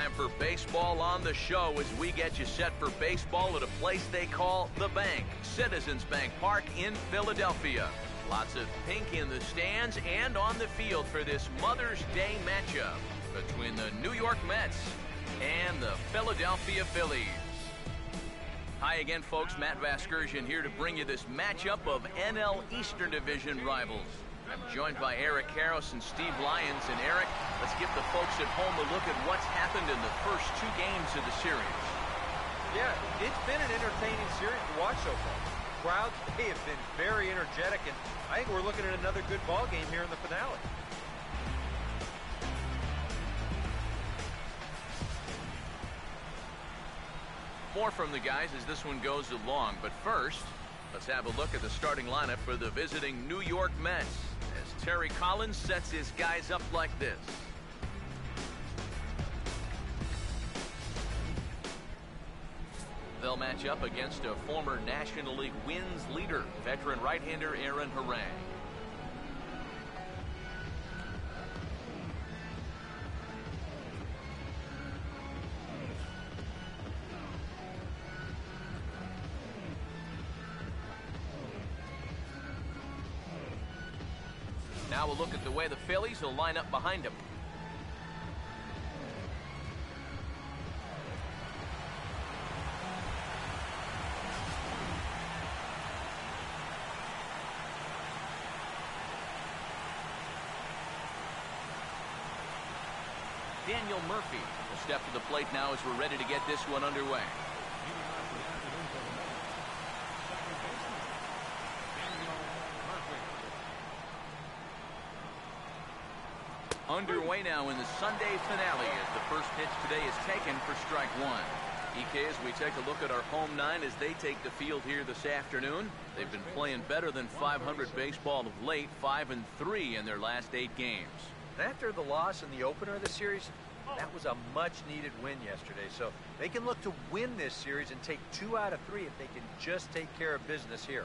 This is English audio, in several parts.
Time for baseball on the show as we get you set for baseball at a place they call The Bank, Citizens Bank Park in Philadelphia. Lots of pink in the stands and on the field for this Mother's Day matchup between the New York Mets and the Philadelphia Phillies. Hi again, folks. Matt Vasgersian here to bring you this matchup of NL Eastern Division rivals. I'm joined by Eric Karros and Steve Lyons. And Eric, let's give the folks at home a look at what's happened in the first two games of the series. Yeah, it's been an entertaining series to watch so far. Crowds, they have been very energetic, and I think we're looking at another good ball game here in the finale. More from the guys as this one goes along, but first, let's have a look at the starting lineup for the visiting New York Mets as Terry Collins sets his guys up like this. They'll match up against a former National League wins leader, veteran right-hander Aaron Harang. Now we'll look at the way the Phillies will line up behind him. Daniel Murphy will step to the plate now as we're ready to get this one underway. Underway now in the Sunday finale as the first pitch today is taken for strike one. EK, as we take a look at our home nine as they take the field here this afternoon. They've been playing better than 500 baseball of late, 5-3 in their last 8 games. After the loss in the opener of the series, that was a much-needed win yesterday. So they can look to win this series and take 2 out of 3 if they can just take care of business here.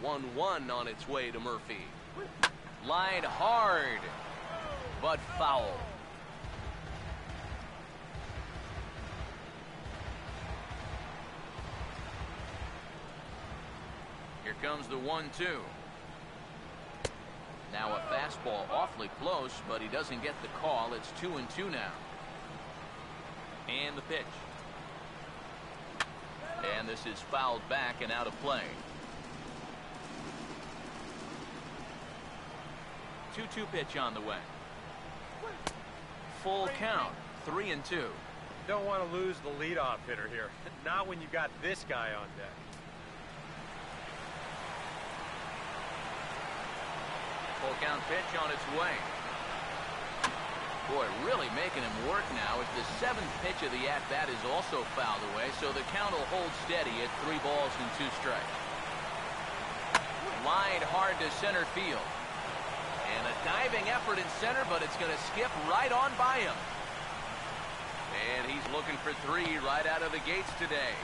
The 1-1 on its way to Murphy. Line hard, but foul. Here comes the 1-2. Now a fastball awfully close, but he doesn't get the call. It's 2-2 now. And the pitch. And this is fouled back and out of play. 2-2 pitch on the way. Full count, 3-2. Don't want to lose the leadoff hitter here. Not when you got this guy on deck. Full count pitch on its way. Boy, really making him work now as the 7th pitch of the at-bat is also fouled away, so the count will hold steady at 3 balls and 2 strikes. Lined hard to center field. And a diving effort in center, but it's going to skip right on by him. And he's looking for 3 right out of the gates today.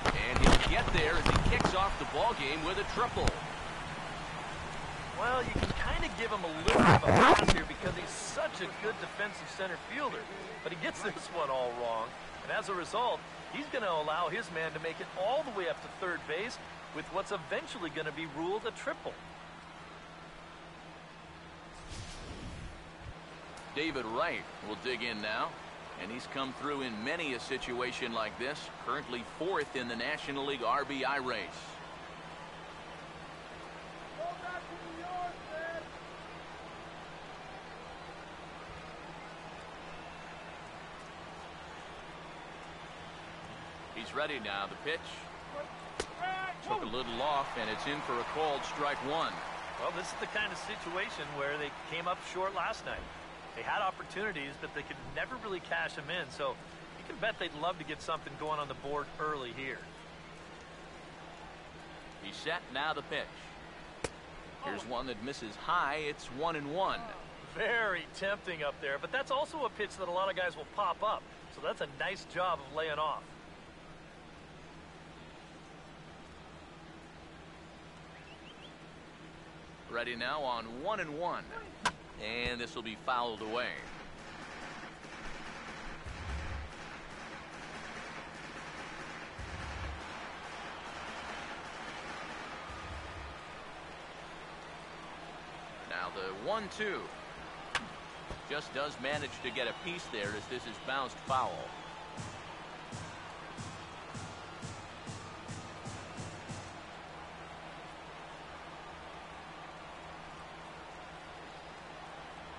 And he'll get there as he kicks off the ball game with a triple. Well, you can kind of give him a little bit of a pass here because he's such a good defensive center fielder. But he gets this one all wrong. And as a result, he's going to allow his man to make it all the way up to third base with what's eventually going to be ruled a triple. David Wright will dig in now. And he's come through in many a situation like this. Currently 4th in the National League RBI race. He's ready now. The pitch took a little off, and it's in for a called strike 1. Well, this is the kind of situation where they came up short last night. They had opportunities, but they could never really cash them in. So you can bet they'd love to get something going on the board early here. He's set. Now the pitch. Here's one that misses high. It's 1-1. Very tempting up there, but that's also a pitch that a lot of guys will pop up. So that's a nice job of laying off. Ready now on 1-1. And this will be fouled away. Now the 1-2. Just does manage to get a piece there as this is bounced foul.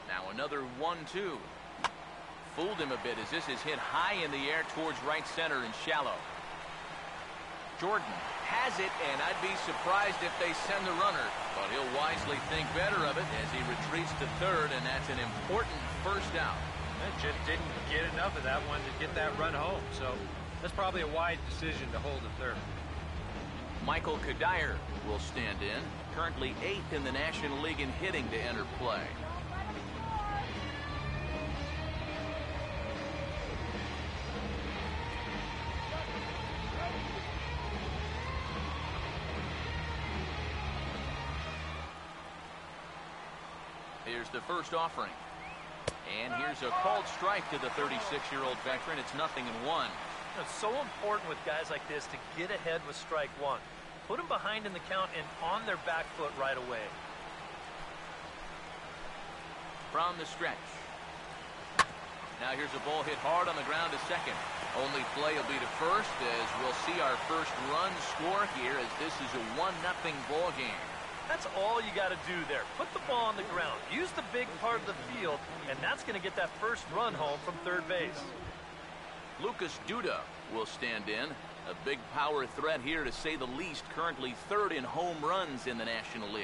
Now another 1-2. Fooled him a bit as this is hit high in the air towards right center and shallow. Jordan has it, and I'd be surprised if they send the runner, but he'll wisely think better of it as he retreats to third, and that's an important first out. Just didn't get enough of that one to get that run home, so that's probably a wise decision to hold the third. Michael Kadire will stand in, currently 8th in the National League in hitting to enter play. Here's the first offering. And here's a called strike to the 36-year-old veteran. It's 0-1. It's so important with guys like this to get ahead with strike one. Put them behind in the count and on their back foot right away. From the stretch. Now here's a ball hit hard on the ground to second. Only play will be to first as we'll see our first run score here as this is a 1-0 ball game. That's all you got to do there. Put the ball on the ground. Use the big part of the field, and that's going to get that first run home from third base. Lucas Duda will stand in. A big power threat here to say the least. Currently third in home runs in the National League.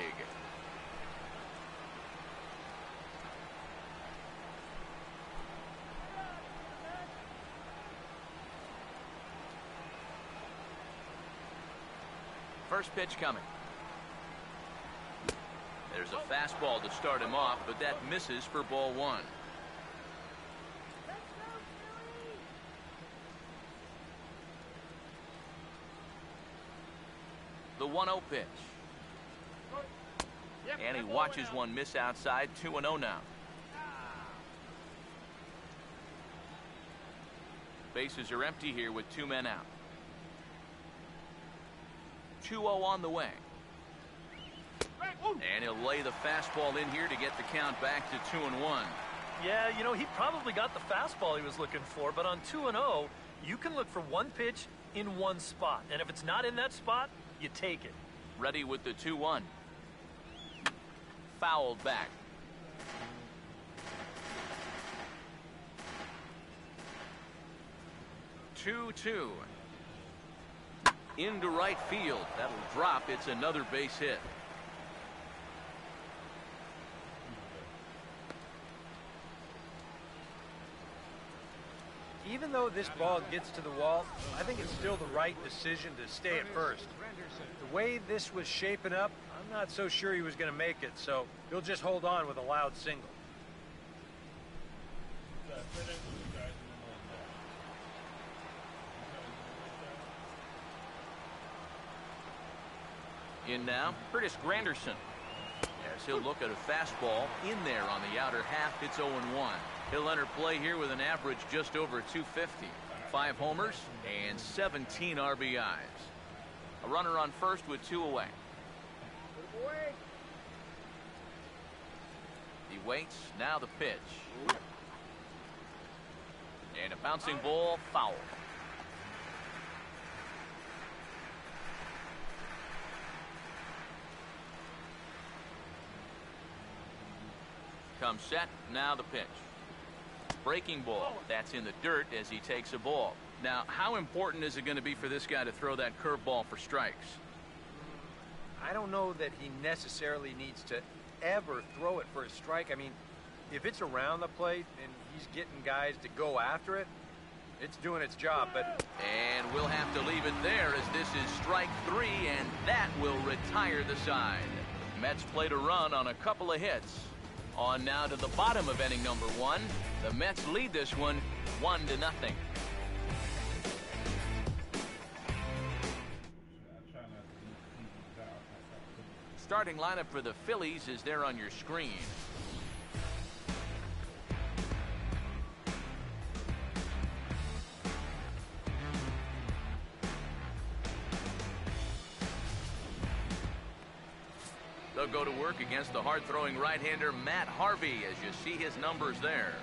First pitch coming. There's a fastball to start him off, but that misses for ball one. The 1-0 pitch. And he watches one miss outside. 2-0 now. Bases are empty here with 2 men out. 2-0 on the way. And he'll lay the fastball in here to get the count back to 2-1. Yeah, you know, he probably got the fastball he was looking for, but on 2-0, you can look for one pitch in one spot. And if it's not in that spot, you take it. Ready with the 2-1. Fouled back. Two-two. Into right field. That'll drop. It's another base hit. Even though this ball gets to the wall, I think it's still the right decision to stay at first. The way this was shaping up, I'm not so sure he was going to make it, so he'll just hold on with a loud single. In now, Curtis Granderson. As he'll look at a fastball in there on the outer half. It's 0-1. He'll enter play here with an average just over 250. 5 homers and 17 RBIs. A runner on first with 2 away. He waits. Now the pitch. And a bouncing ball, foul. Comes set. Now the pitch. Breaking ball. That's in the dirt as he takes a ball. Now, how important is it going to be for this guy to throw that curveball for strikes? I don't know that he necessarily needs to ever throw it for a strike. I mean, if it's around the plate and he's getting guys to go after it, it's doing its job. But and we'll have to leave it there as this is strike 3, and that will retire the side. Mets played a run on a couple of hits. On now to the bottom of inning number 1. The Mets lead this one 1-0. starting lineup for the Phillies is there on your screen. They'll go to work against the hard-throwing right-hander Matt Harvey, as you see his numbers there.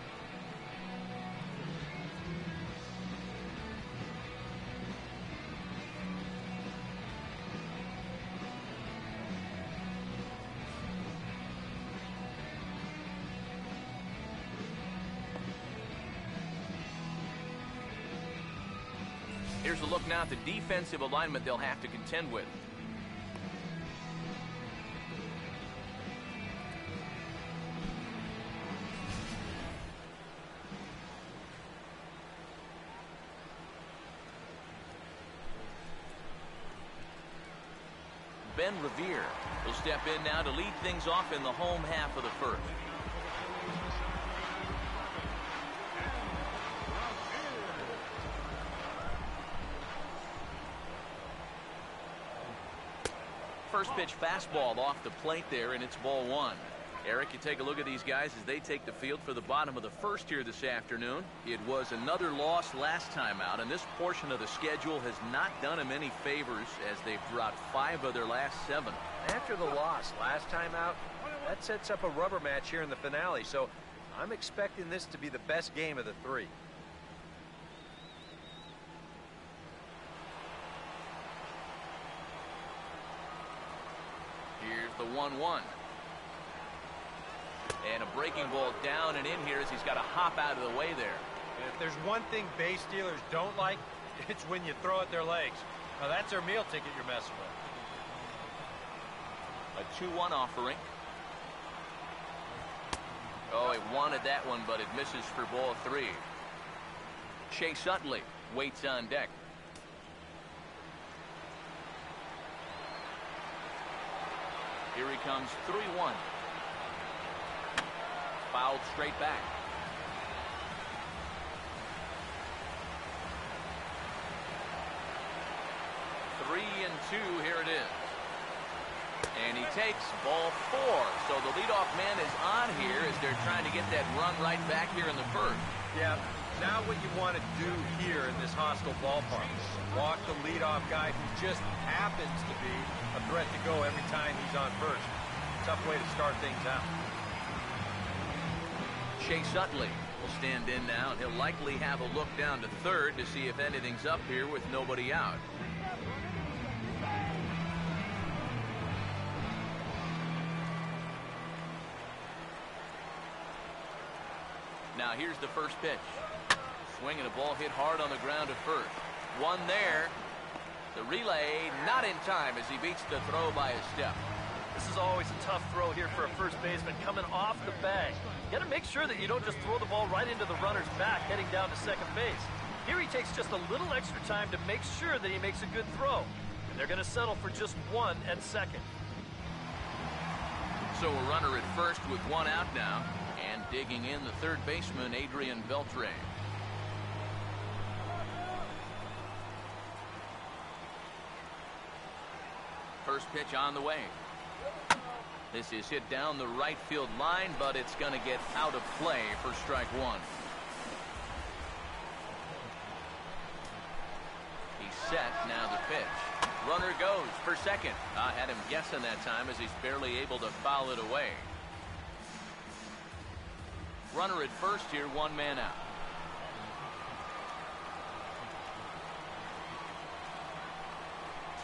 Here's a look now at the defensive alignment they'll have to contend with. Ben Revere will step in now to lead things off in the home half of the first. First pitch fastball off the plate there, and it's ball one. Eric, you take a look at these guys as they take the field for the bottom of the first here this afternoon. It was another loss last time out, and this portion of the schedule has not done them any favors as they've dropped 5 of their last 7. After the loss last time out, that sets up a rubber match here in the finale, so I'm expecting this to be the best game of the 3. Here's the 1-1. And a breaking ball down and in here as he's got to hop out of the way there. If there's one thing base stealers don't like, it's when you throw at their legs. Now that's their meal ticket you're messing with. A 2-1 offering. Oh, he wanted that one, but it misses for ball 3. Chase Utley waits on deck. Here he comes, 3-1. Fouled straight back. Three and 2, here it is. And he takes ball 4. So the leadoff man is on here as they're trying to get that run right back here in the first. Yeah, now what you want to do here in this hostile ballpark. Walk the leadoff guy who just happens to be a threat to go every time he's on first. Tough way to start things out. Chase Utley will stand in now, and he'll likely have a look down to third to see if anything's up here with nobody out. Now here's the first pitch. Swinging a ball hit hard on the ground at first. One there. The relay not in time as he beats the throw by a step. This is always a tough throw here for a first baseman coming off the bag. You got to make sure that you don't just throw the ball right into the runner's back heading down to second base. Here he takes just a little extra time to make sure that he makes a good throw. And they're going to settle for just 1 at second. So a runner at first with 1 out now. And digging in the third baseman, Adrian Beltre. First pitch on the way. This is hit down the right field line, but it's going to get out of play for strike 1. He's set, now the pitch. Runner goes for second. I had him guessing that time as he's barely able to foul it away. Runner at first here, 1 man out.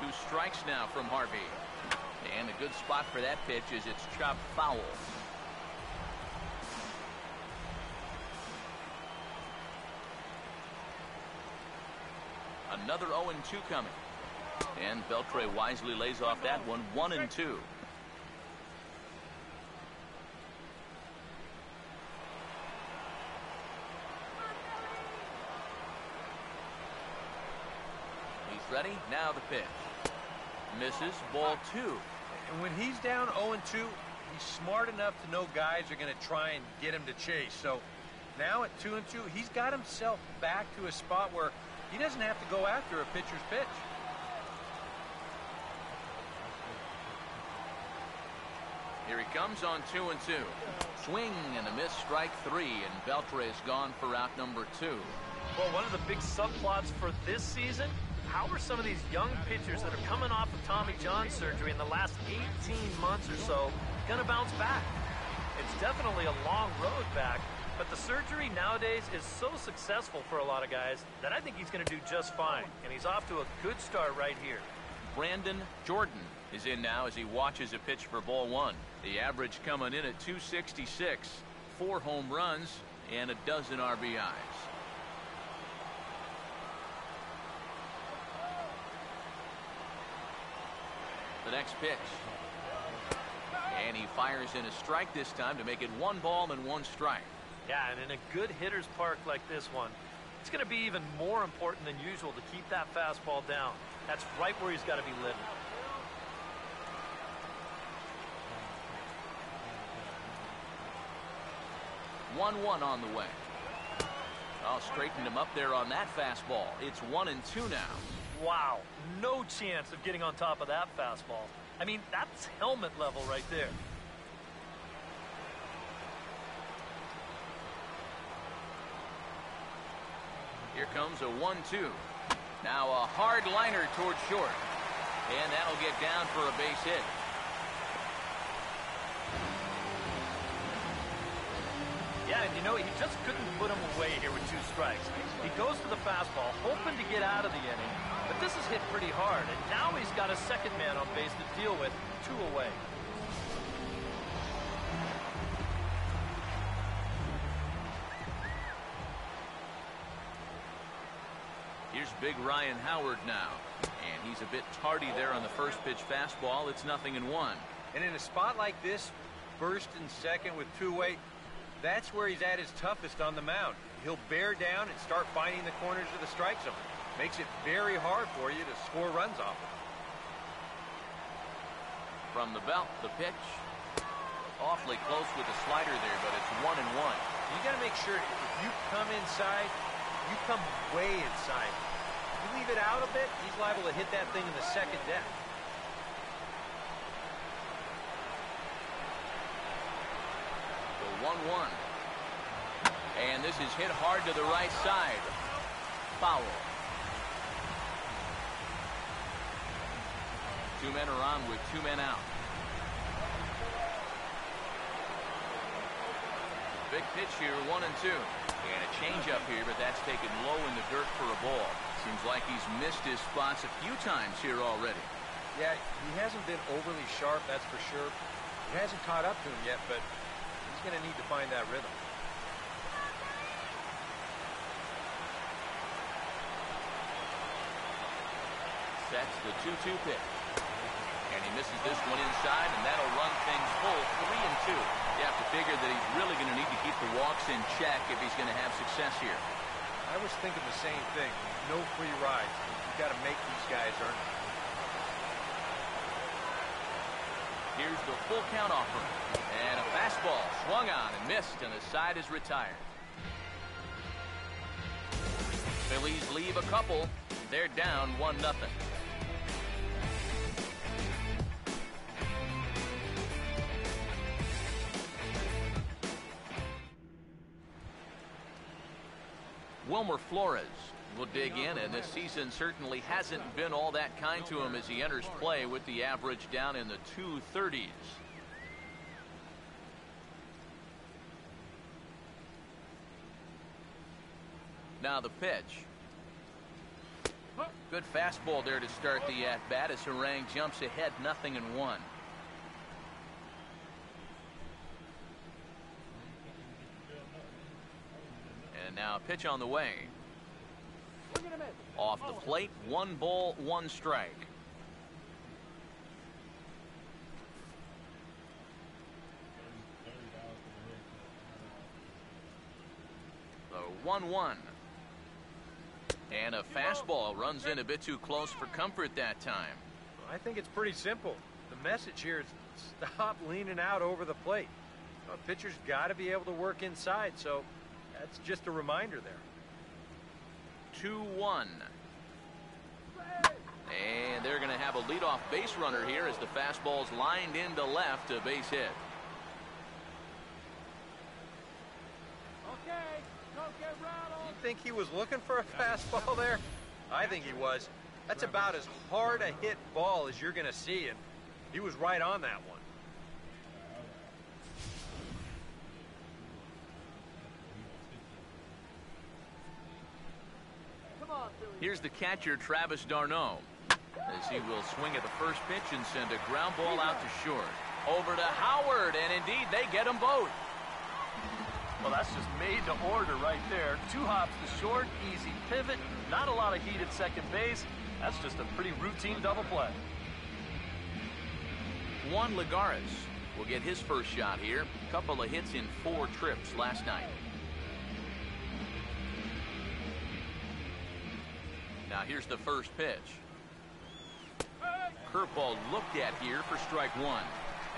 Two strikes now from Harvey. And a good spot for that pitch is it's chopped foul. Another 0-2 coming. And Beltre wisely lays off that one, 1-2. He's ready, now the pitch. Misses, ball 2. And when he's down 0-2, he's smart enough to know guys are going to try and get him to chase. So now at 2-2, he's got himself back to a spot where he doesn't have to go after a pitcher's pitch. Here he comes on 2-2. Swing and a miss, strike 3, and Beltre is gone for out number 2. Well, one of the big subplots for this season, how are some of these young pitchers that are coming off of Tommy John surgery in the last 18 months or so going to bounce back? It's definitely a long road back, but the surgery nowadays is so successful for a lot of guys that I think he's going to do just fine, and he's off to a good start right here. Brandon Jordan is in now as he watches a pitch for ball 1. The average coming in at 266, 4 home runs, and a dozen RBIs. The next pitch. And he fires in a strike this time to make it 1 ball and 1 strike. Yeah, and in a good hitter's park like this one, it's going to be even more important than usual to keep that fastball down. That's right where he's got to be living. 1-1 on the way. Oh, straightened him up there on that fastball. It's 1-2 now. Wow, no chance of getting on top of that fastball. I mean, that's helmet level right there. Here comes a 1-2. Now a hard liner towards short. And that'll get down for a base hit. Yeah, and you know, he just couldn't put him away here with 2 strikes. He goes to the fastball, hoping to get out of the inning, but this is hit pretty hard, and now he's got a second man on base to deal with, 2 away. Here's big Ryan Howard now, and he's a bit tardy there on the first pitch fastball. It's 0-1. And in a spot like this, first and second with 2 away, that's where he's at his toughest on the mound. He'll bear down and start finding the corners of the strike zone. Makes it very hard for you to score runs off it. From the belt, the pitch. Awfully close with the slider there, but it's 1-1. You got to make sure if you come inside, you come way inside. You leave it out a bit, he's liable to hit that thing in the second deck. The 1-1. And this is hit hard to the right side. Foul. 2 men are on with 2 men out. Big pitch here, 1-2. And a changeup here, but that's taken low in the dirt for a ball. Seems like he's missed his spots a few times here already. Yeah, he hasn't been overly sharp, that's for sure. He hasn't caught up to him yet, but he's going to need to find that rhythm. Sets the 2-2 pitch. And he misses this one inside, and that'll run things full, 3-2. You have to figure that he's really going to need to keep the walks in check if he's going to have success here. I was thinking the same thing. No free rides. You've got to make these guys earn it. Here's the full count offer. And a fastball swung on and missed, and the side is retired. Phillies leave a couple. They're down 1-0. Wilmer Flores will dig in, and this season certainly hasn't been all that kind to him as he enters play with the average down in the 230s. Now the pitch. Good fastball there to start the at-bat as Harang jumps ahead 0-1. And now a pitch on the way. Off the plate, 1 ball, 1 strike. The 1-1. And a fastball runs in a bit too close for comfort that time. I think it's pretty simple. The message here is stop leaning out over the plate. Well, pitcher's got to be able to work inside, so that's just a reminder there. 2-1. And they're going to have a leadoff base runner here as the fastball's lined into left, a base hit. You think he was looking for a fastball there? I think he was. That's about as hard a hit ball as you're going to see, and he was right on that one. Here's the catcher, Travis d'Arnaud, as he will swing at the first pitch and send a ground ball out to short. Over to Howard, and indeed they get them both. Well, that's just made to order right there. 2 hops to short, easy pivot, not a lot of heat at second base. That's just a pretty routine double play. Juan Lagares will get his first shot here. Couple of hits in 4 trips last night. Now here's the first pitch. Curveball looked at here for strike 1.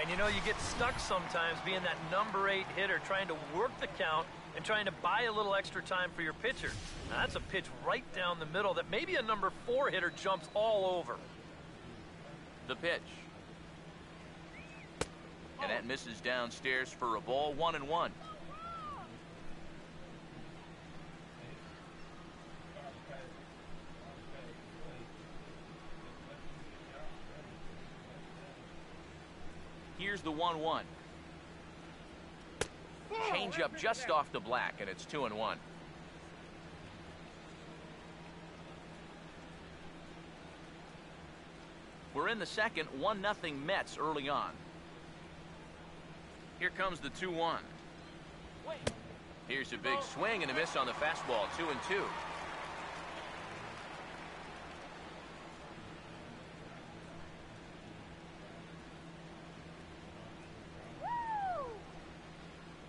And you know, you get stuck sometimes being that number 8 hitter, trying to work the count and trying to buy a little extra time for your pitcher. Now that's a pitch right down the middle that maybe a number 4 hitter jumps all over. The pitch. And that misses downstairs for a ball, 1-1. Here's the 1-1. Change up just off the black, and it's 2-1. We're in the second, 1-0 Mets early on. Here comes the 2-1. Here's a big swing and a miss on the fastball, 2-2.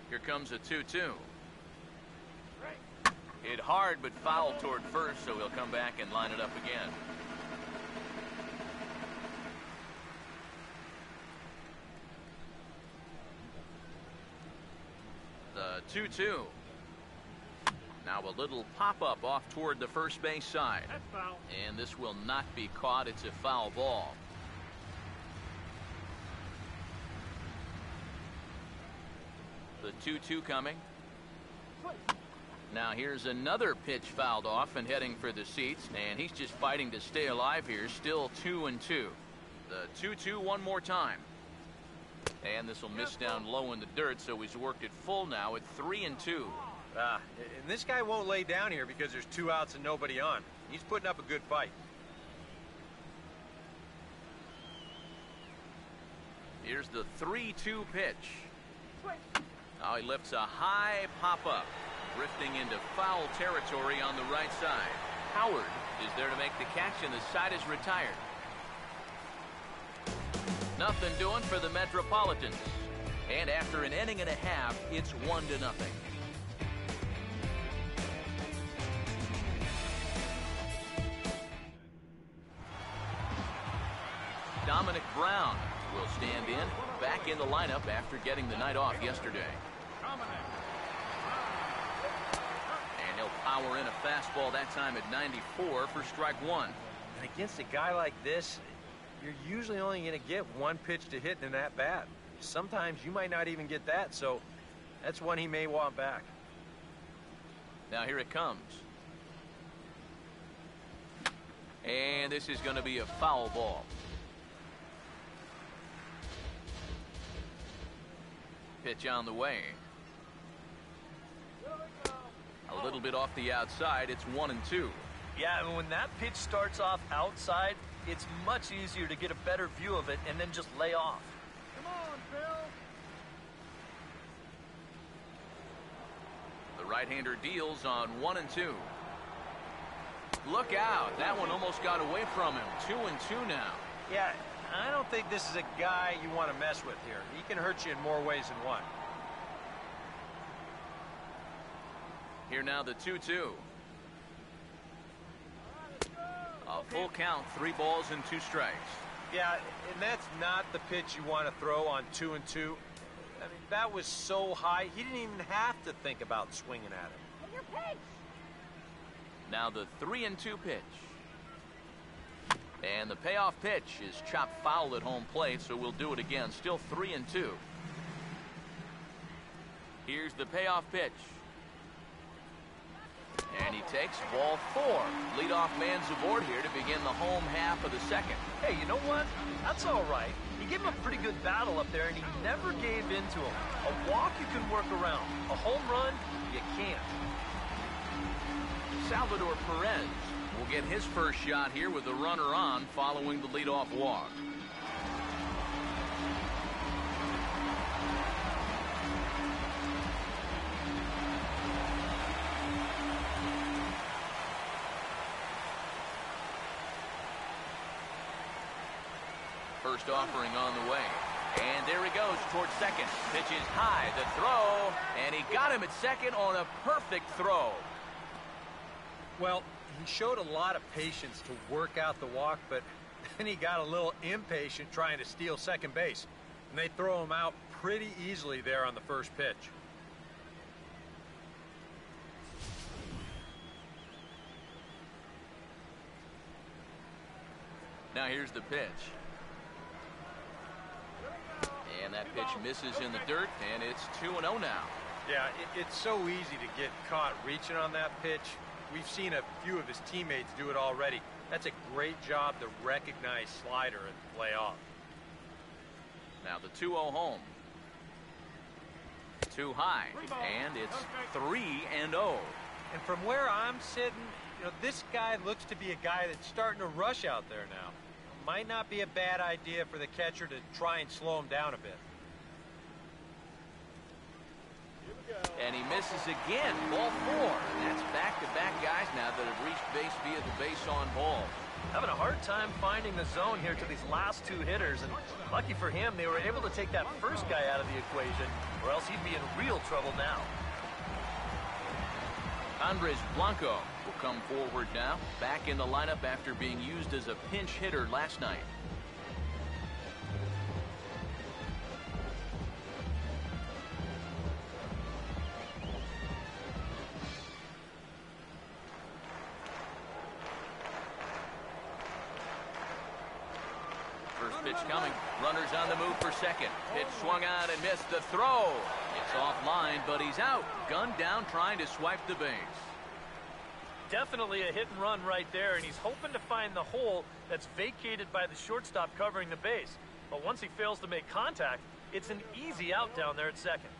Here comes a 2-2. Hit hard but foul toward first, so he'll come back and line it up again. The 2-2. Now a little pop-up off toward the first base side. That's foul. And this will not be caught. It's a foul ball. The 2-2 coming. Now here's another pitch fouled off and heading for the seats, and he's just fighting to stay alive here. Still 2-2. The 2-2 one more time. And this will miss down low in the dirt, so he's worked it full now at 3-2. And this guy won't lay down here because there's 2 outs and nobody on. He's putting up a good fight. Here's the 3-2 pitch. Now he lifts a high pop-up, drifting into foul territory on the right side. Howard is there to make the catch, and the side is retired. Nothing doing for the Metropolitans. And after an inning and a half, it's 1-0. Dominic Brown will stand in, back in the lineup after getting the night off yesterday. And he'll power in a fastball that time at 94 for strike 1. And against a guy like this, you're usually only going to get 1 pitch to hit in that bat. Sometimes you might not even get that, so that's one he may want back. Now here it comes. And this is going to be a foul ball. Pitch on the way. A little bit off the outside. It's 1-2. Yeah, and when that pitch starts off outside, it's much easier to get a better view of it and then just lay off. Come on, Phil. The right-hander deals on 1-2. Look out. That one almost got away from him. 2-2 now. Yeah, I don't think this is a guy you want to mess with here. He can hurt you in more ways than one. Here now the 2-2. A full count, 3 balls and 2 strikes. Yeah, and that's not the pitch you want to throw on 2-2. I mean, that was so high, he didn't even have to think about swinging at it. Now the 3-2 pitch. And And the payoff pitch is chopped foul at home plate, so we'll do it again. Still 3-2. Here's the payoff pitch. And he takes ball 4. Leadoff man's aboard here to begin the home half of the second. Hey, you know what? That's all right. He gave him a pretty good battle up there, and he never gave in to him. A walk you can work around. A home run, you can't. Salvador Perez will get his first shot here with the runner on following the leadoff walk. First offering on the way. And there he goes towards second. Pitches high, the throw, and he got him at second on a perfect throw. Well, he showed a lot of patience to work out the walk, but then he got a little impatient trying to steal second base. And they throw him out pretty easily there on the first pitch. Now here's the pitch. And that pitch misses in the dirt, and it's 2-0 now. Yeah, it's so easy to get caught reaching on that pitch. We've seen a few of his teammates do it already. That's a great job to recognize slider and play off. Now the 2-0 home. Too high, and it's 3-0. And from where I'm sitting, this guy looks to be a guy that's starting to rush out there now. Might not be a bad idea for the catcher to try and slow him down a bit. And he misses again. Ball 4. That's back-to-back guys now that have reached base via the base on ball. Having a hard time finding the zone here to these last 2 hitters, and lucky for him, they were able to take that first guy out of the equation, or else he'd be in real trouble now. Andres Blanco will come forward now, back in the lineup after being used as a pinch hitter last night. First pitch coming. Runners on the move for second. Pitch swung on and missed the throw. It's offline, but he's out. Gunned down trying to swipe the base. Definitely a hit and run right there, and he's hoping to find the hole that's vacated by the shortstop covering the base. But once he fails to make contact, it's an easy out down there at second.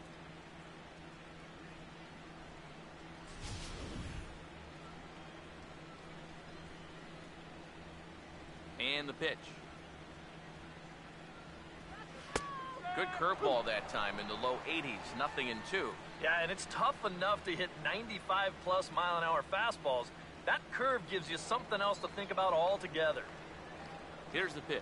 And the pitch. Good curveball that time in the low 80s, 0-2. Yeah, and it's tough enough to hit 95+ mile-an-hour fastballs. That curve gives you something else to think about altogether. Here's the pitch.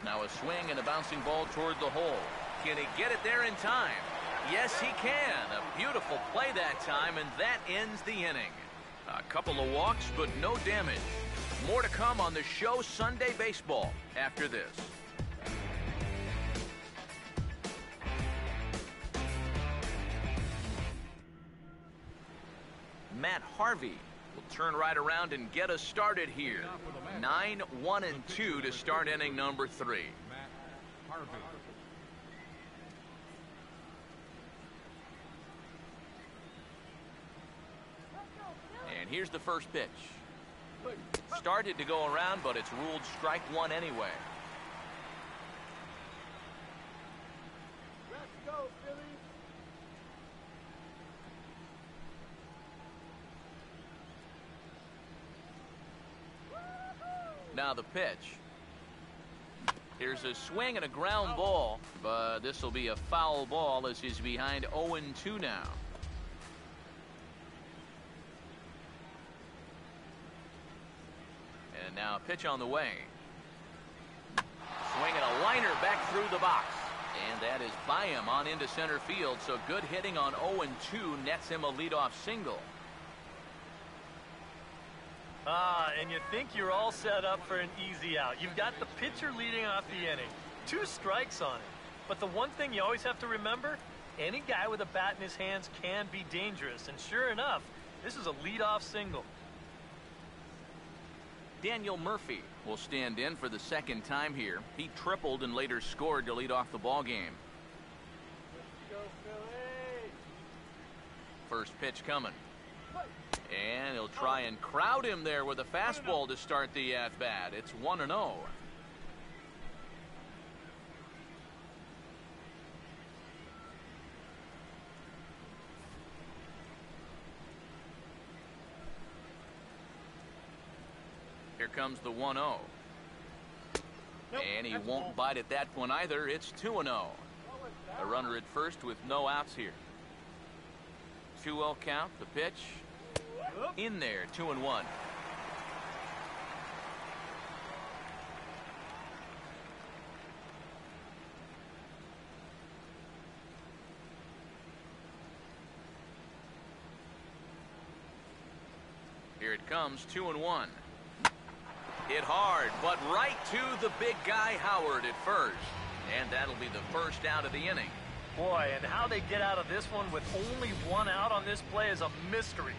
Now a swing and a bouncing ball toward the hole. Can he get it there in time? Yes, he can. A beautiful play that time, and that ends the inning. A couple of walks, but no damage. More to come on the show Sunday Baseball after this. Matt Harvey will turn right around and get us started here. 9-1-2 to start inning number 3. Matt Harvey. And here's the first pitch. Started to go around, but it's ruled strike 1 anyway. Let's go, Phillies. Now the pitch. Here's a swing and a ground ball, but this will be a foul ball as he's behind 0-2 now. And now a pitch on the way. Swinging a liner back through the box. And that is by him on into center field, so good hitting on 0-2 nets him a leadoff single. And you think you're all set up for an easy out. You've got the pitcher leading off the inning. 2 strikes on it. But the one thing you always have to remember, any guy with a bat in his hands can be dangerous. And sure enough, this is a leadoff single. Daniel Murphy will stand in for the second time here. He tripled and later scored to lead off the ball game. Go, Phillies! First pitch coming. And he'll try and crowd him there with a fastball to start the at-bat. It's 1-0. Here comes the 1-0. And he won't bite at that one either. It's 2-0. A runner at first with no outs here. 2-0 count, the pitch. In there, 2-1. Here it comes, 2-1. Hit hard, but right to the big guy Howard at first. And that'll be the first out of the inning. Boy, and how they get out of this one with only one out on this play is a mystery.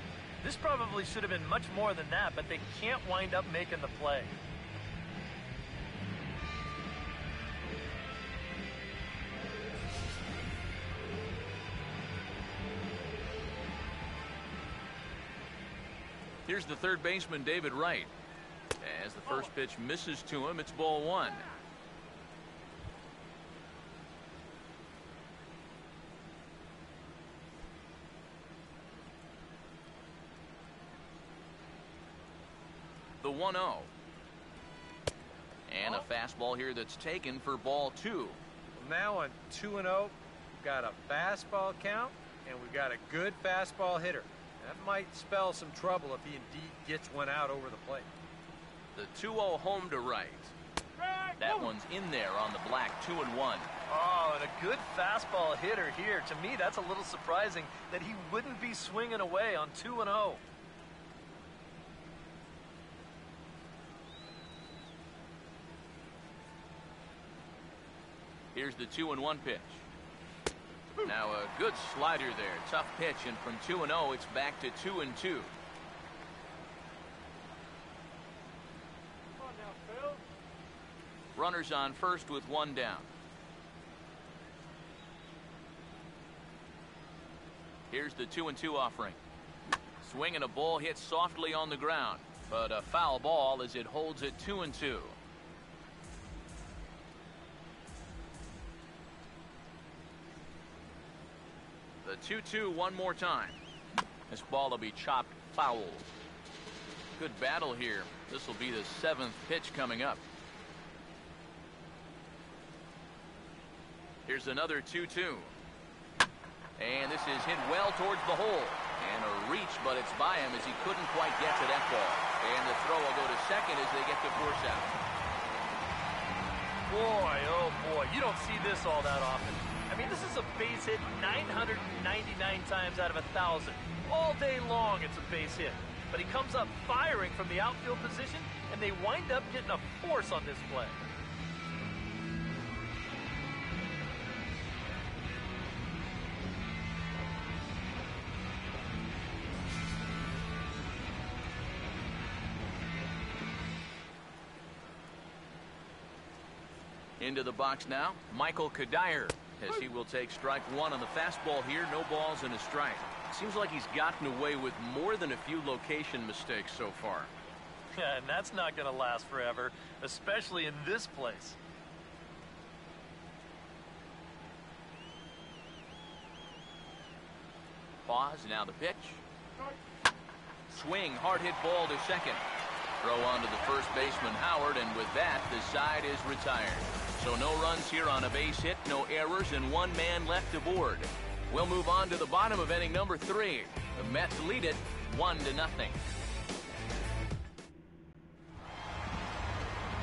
This probably should have been much more than that, but they can't wind up making the play. Here's the third baseman, David Wright. As the first pitch misses to him, it's ball one. The 1-0. And a fastball here that's taken for ball two. Now on 2-0, we've got a fastball count, and we've got a good fastball hitter. That might spell some trouble if he indeed gets one out over the plate. The 2-0 home to right. That one's in there on the black, 2-1. Oh, and a good fastball hitter here. To me, that's a little surprising that he wouldn't be swinging away on 2-0. Here's the 2-1 pitch. Now a good slider there. Tough pitch, and from 2-0, it's back to 2-2. Come on now, Phil. Runners on first with one down. Here's the 2-2 offering. Swing and a ball hit softly on the ground, but a foul ball as it holds it 2-2. The 2-2 one more time. This ball will be chopped foul. Good battle here. This will be the seventh pitch coming up. Here's another 2-2. And this is hit well towards the hole. And a reach, but it's by him as he couldn't quite get to that ball. And the throw will go to second as they get the force out. Boy, oh boy, you don't see this all that often. I mean, this is a base hit 999 times out of 1,000. All day long it's a base hit. But he comes up firing from the outfield position, and they wind up getting a force on this play. Into the box now, Michael Kadire, as he will take strike one on the fastball here. No balls and a strike. Seems like he's gotten away with more than a few location mistakes so far. Yeah, and that's not going to last forever, especially in this place. Pause, now the pitch. Swing, hard hit ball to second. Throw on to the first baseman, Howard, and with that, the side is retired. So no runs here on a base hit, no errors, and one man left aboard. We'll move on to the bottom of inning number 3. The Mets lead it 1-0.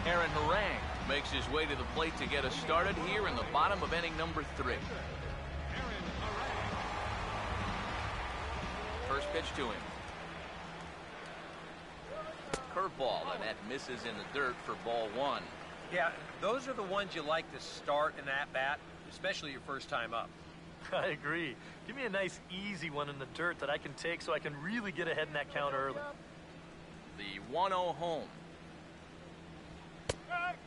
Aaron Harang makes his way to the plate to get us started here in the bottom of inning number 3. First pitch to him. Curveball, and that misses in the dirt for ball one. Yeah, those are the ones you like to start in that bat, especially your first time up. I agree. Give me a nice easy one in the dirt that I can take so I can really get ahead in that count early. The 1-0 home.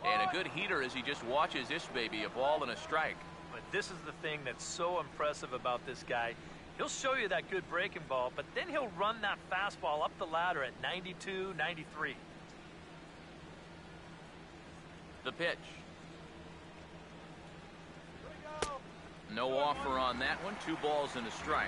And a good heater as he just watches this baby, a ball and a strike. But this is the thing that's so impressive about this guy. He'll show you that good breaking ball, but then he'll run that fastball up the ladder at 92, 93. The pitch. No offer on that one. 2 balls and a strike.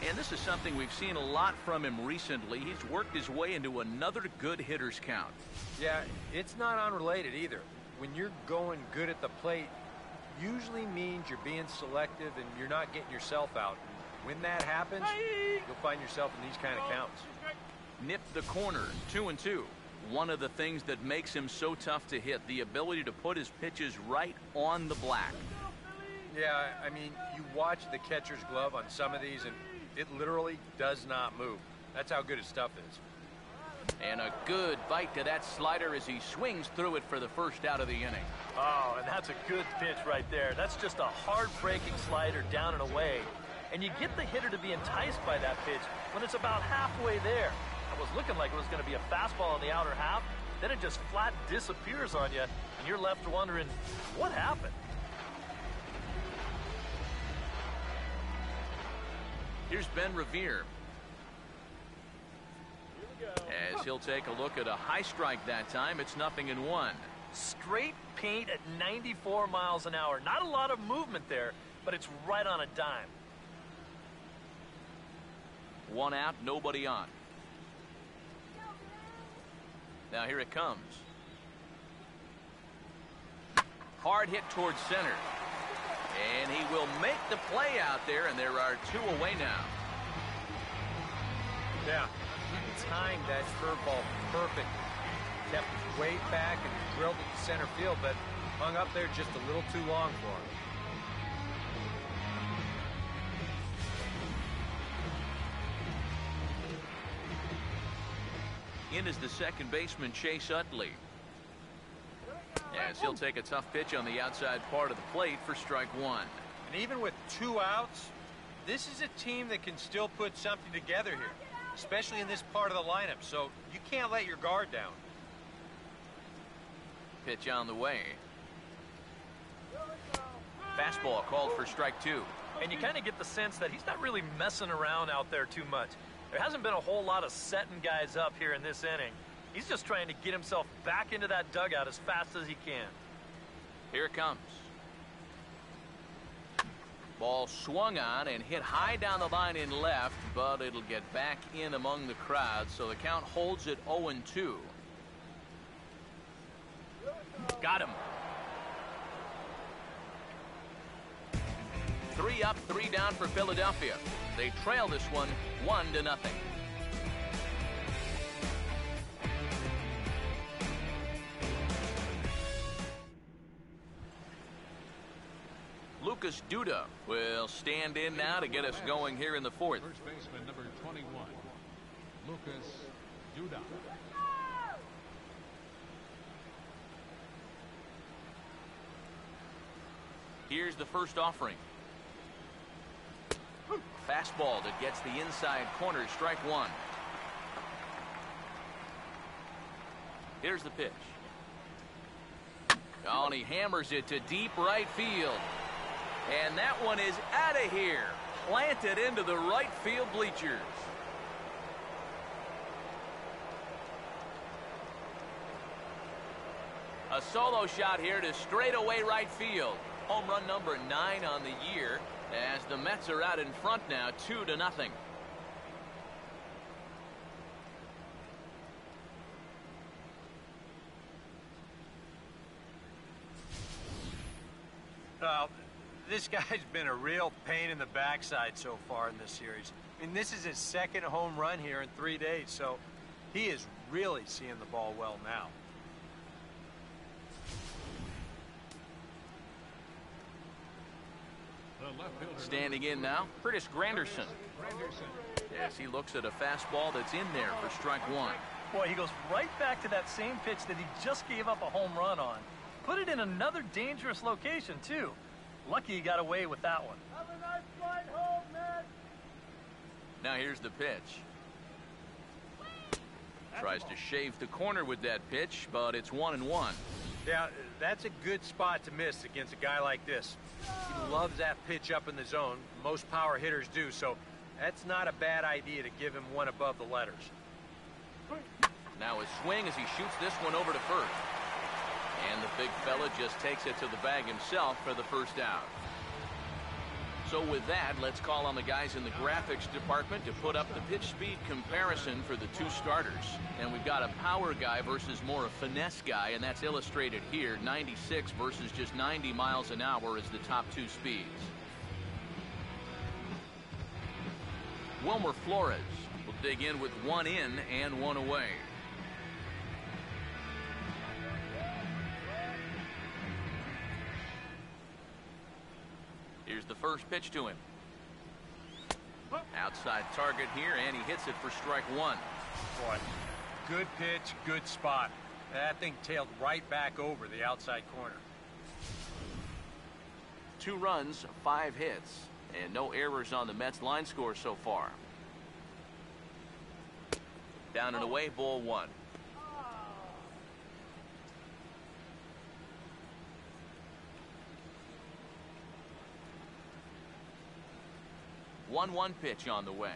And this is something we've seen a lot from him recently. He's worked his way into another good hitter's count. Yeah, it's not unrelated either. When you're going good at the plate, usually means you're being selective and you're not getting yourself out. When that happens, you'll find yourself in these kind of counts. Nipped the corner, 2-2. One of the things that makes him so tough to hit, the ability to put his pitches right on the black. Yeah, I mean, you watch the catcher's glove on some of these, and it literally does not move. That's how good his stuff is. And a good bite to that slider as he swings through it for the first out of the inning. Oh, and that's a good pitch right there. That's just a hard-breaking slider down and away. And you get the hitter to be enticed by that pitch when it's about halfway there. It was looking like it was going to be a fastball in the outer half. Then it just flat disappears on you, and you're left wondering, what happened? Here's Ben Revere. As he'll take a look at a high strike that time, it's 0-1. Straight paint at 94 miles an hour. Not a lot of movement there, but it's right on a dime. 1 out, nobody on. Now here it comes. Hard hit towards center. And he will make the play out there, and there are 2 away now. Yeah, he timed that curveball perfectly. Kept it way back and drilled it to center field, but hung up there just a little too long for him. In is the second baseman, Chase Utley. As he'll take a tough pitch on the outside part of the plate for strike 1. And even with 2 outs, this is a team that can still put something together here, especially in this part of the lineup, so you can't let your guard down. Pitch on the way. Fastball called for strike 2. And you kind of get the sense that he's not really messing around out there too much. There hasn't been a whole lot of setting guys up here in this inning. He's just trying to get himself back into that dugout as fast as he can. Here it comes. Ball swung on and hit high down the line in left, but it'll get back in among the crowd, so the count holds at 0-2. Got him. 3 up, 3 down for Philadelphia. They trail this one 1-0. Lucas Duda will stand in now to get us going here in the 4th. First baseman number 21, Lucas Duda. Here's the first offering. Fastball that gets the inside corner, strike 1. Here's the pitch. Oh, and he hammers it to deep right field. And that one is out of here. Planted into the right field bleachers. A solo shot here to straightaway right field. Home run number 9 on the year, as the Mets are out in front now, 2-0. Well, this guy's been a real pain in the backside so far in this series. I mean, this is his 2nd home run here in 3 days, so he is really seeing the ball well now. Standing in now, Curtis Granderson. Yes, he looks at a fastball that's in there for strike 1. Boy, he goes right back to that same pitch that he just gave up a home run on. Put it in another dangerous location, too. Lucky he got away with that one. Have a nice flight home, man. Now here's the pitch. Tries to shave the corner with that pitch, but it's 1-1. Yeah, that's a good spot to miss against a guy like this. He loves that pitch up in the zone. Most power hitters do, so that's not a bad idea to give him one above the letters. Now his swing as he shoots this one over to first. And the big fella just takes it to the bag himself for the first out. So with that, let's call on the guys in the graphics department to put up the pitch speed comparison for the two starters. And we've got a power guy versus more a finesse guy, and that's illustrated here. 96 versus just 90 miles an hour is the top two speeds. Wilmer Flores will dig in with one in and one away. Here's the first pitch to him. Outside target here, and he hits it for strike one. Boy, good pitch, good spot. That thing tailed right back over the outside corner. 2 runs, 5 hits, and no errors on the Mets line score so far. Down and away, ball 1. 1-1 pitch on the way.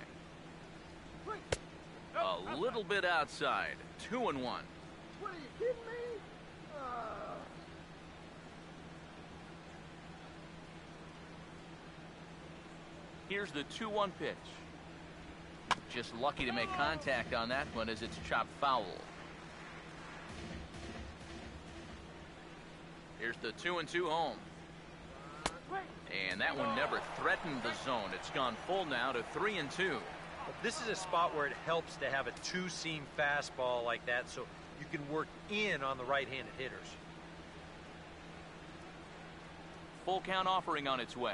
A little bit outside. 2-1. What, are you kidding me? Here's the 2-1 pitch. Just lucky to make contact on that one as it's chopped foul. Here's the 2-2 home. And that one never threatened the zone. It's gone full now to 3-2. This is a spot where it helps to have a two-seam fastball like that so you can work in on the right-handed hitters. Full count offering on its way.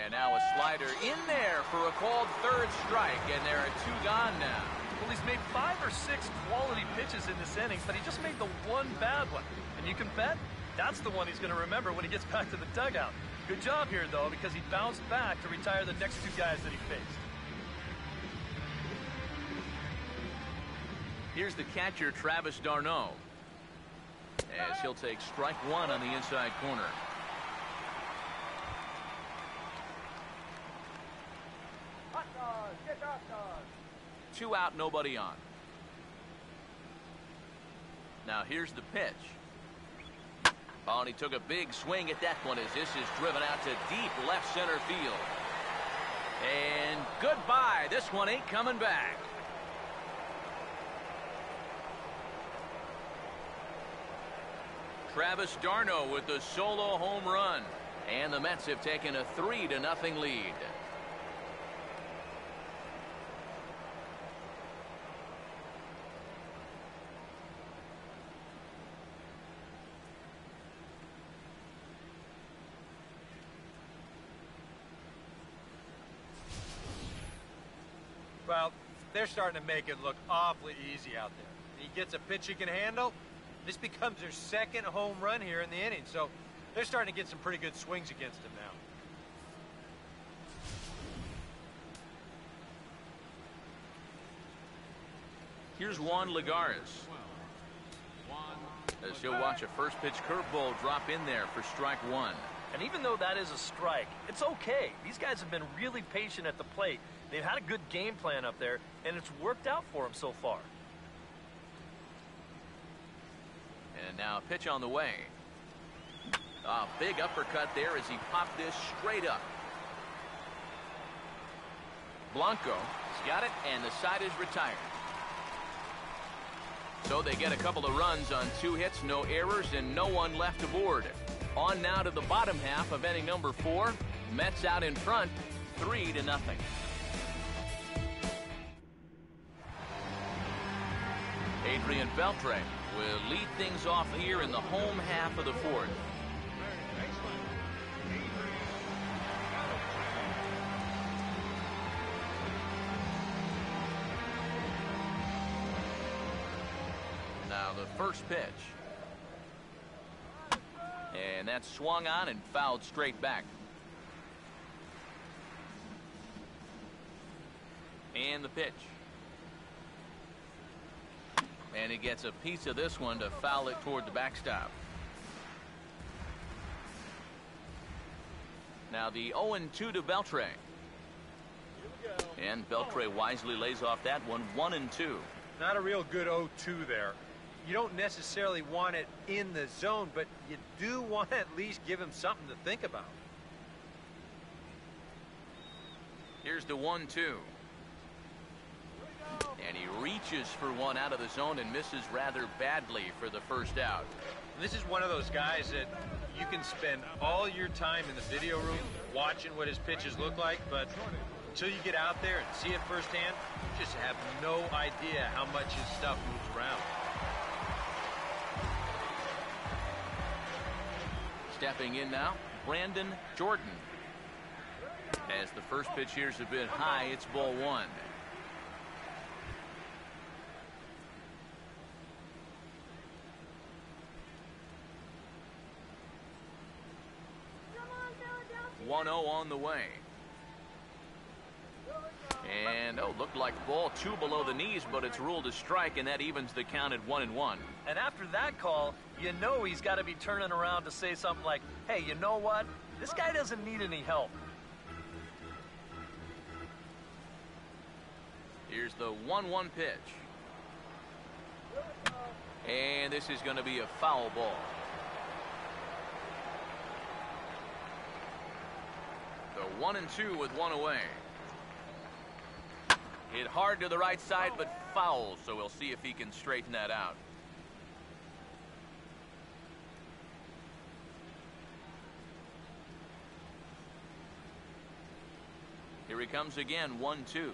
And now a slider in there for a called third strike, and there are 2 gone now. Well, he's made 5 or 6 quality pitches in this inning, but he just made the one bad one. And you can bet that's the one he's going to remember when he gets back to the dugout. Good job here, though, because he bounced back to retire the next 2 guys that he faced. Here's the catcher, Travis d'Arnaud, as he'll take strike 1 on the inside corner. Hot dog, get hot dog. 2 out, nobody on. Now here's the pitch. Oh, and he took a big swing at that one as this is driven out to deep left center field. And goodbye. This one ain't coming back. Travis d'Arnaud with the solo home run. And the Mets have taken a 3-0 lead. Well, they're starting to make it look awfully easy out there. He gets a pitch he can handle. This becomes their second home run here in the inning, so they're starting to get some pretty good swings against him now. Here's Juan Lagares, as he'll watch a first pitch curveball drop in there for strike 1. And even though that is a strike, it's okay. These guys have been really patient at the plate. They've had a good game plan up there, and it's worked out for them so far. And now a pitch on the way. A big uppercut there as he popped this straight up. Blanco has got it, and the side is retired. So they get a couple of runs on 2 hits, no errors, and no one left aboard. On now to the bottom half of inning number 4. Mets out in front, 3-0. Adrian Beltre will lead things off here in the home half of the 4th. Now the first pitch. And that's swung on and fouled straight back. And the pitch. And he gets a piece of this one to foul it toward the backstop. Now the 0-2 to Beltre. And Beltre wisely lays off that one, 1-2. Not a real good 0-2 there. You don't necessarily want it in the zone, but you do want to at least give him something to think about. Here's the 1-2. And he reaches for one out of the zone and misses rather badly for the first out. This is one of those guys that you can spend all your time in the video room watching what his pitches look like, but until you get out there and see it firsthand, you just have no idea how much his stuff moves around. Stepping in now, Brandon Jordan. As the first pitch here is a bit high, it's ball one. Come on, 1-0 on the way. And looked like ball two below the knees, but it's ruled a strike, and that evens the count at 1-1. And after that call, you know he's got to be turning around to say something like, hey, you know what? This guy doesn't need any help. Here's the 1-1 pitch. And this is going to be a foul ball. The 1-2 with one away. Hit hard to the right side, but foul, so we'll see if he can straighten that out. Here he comes again, 1-2.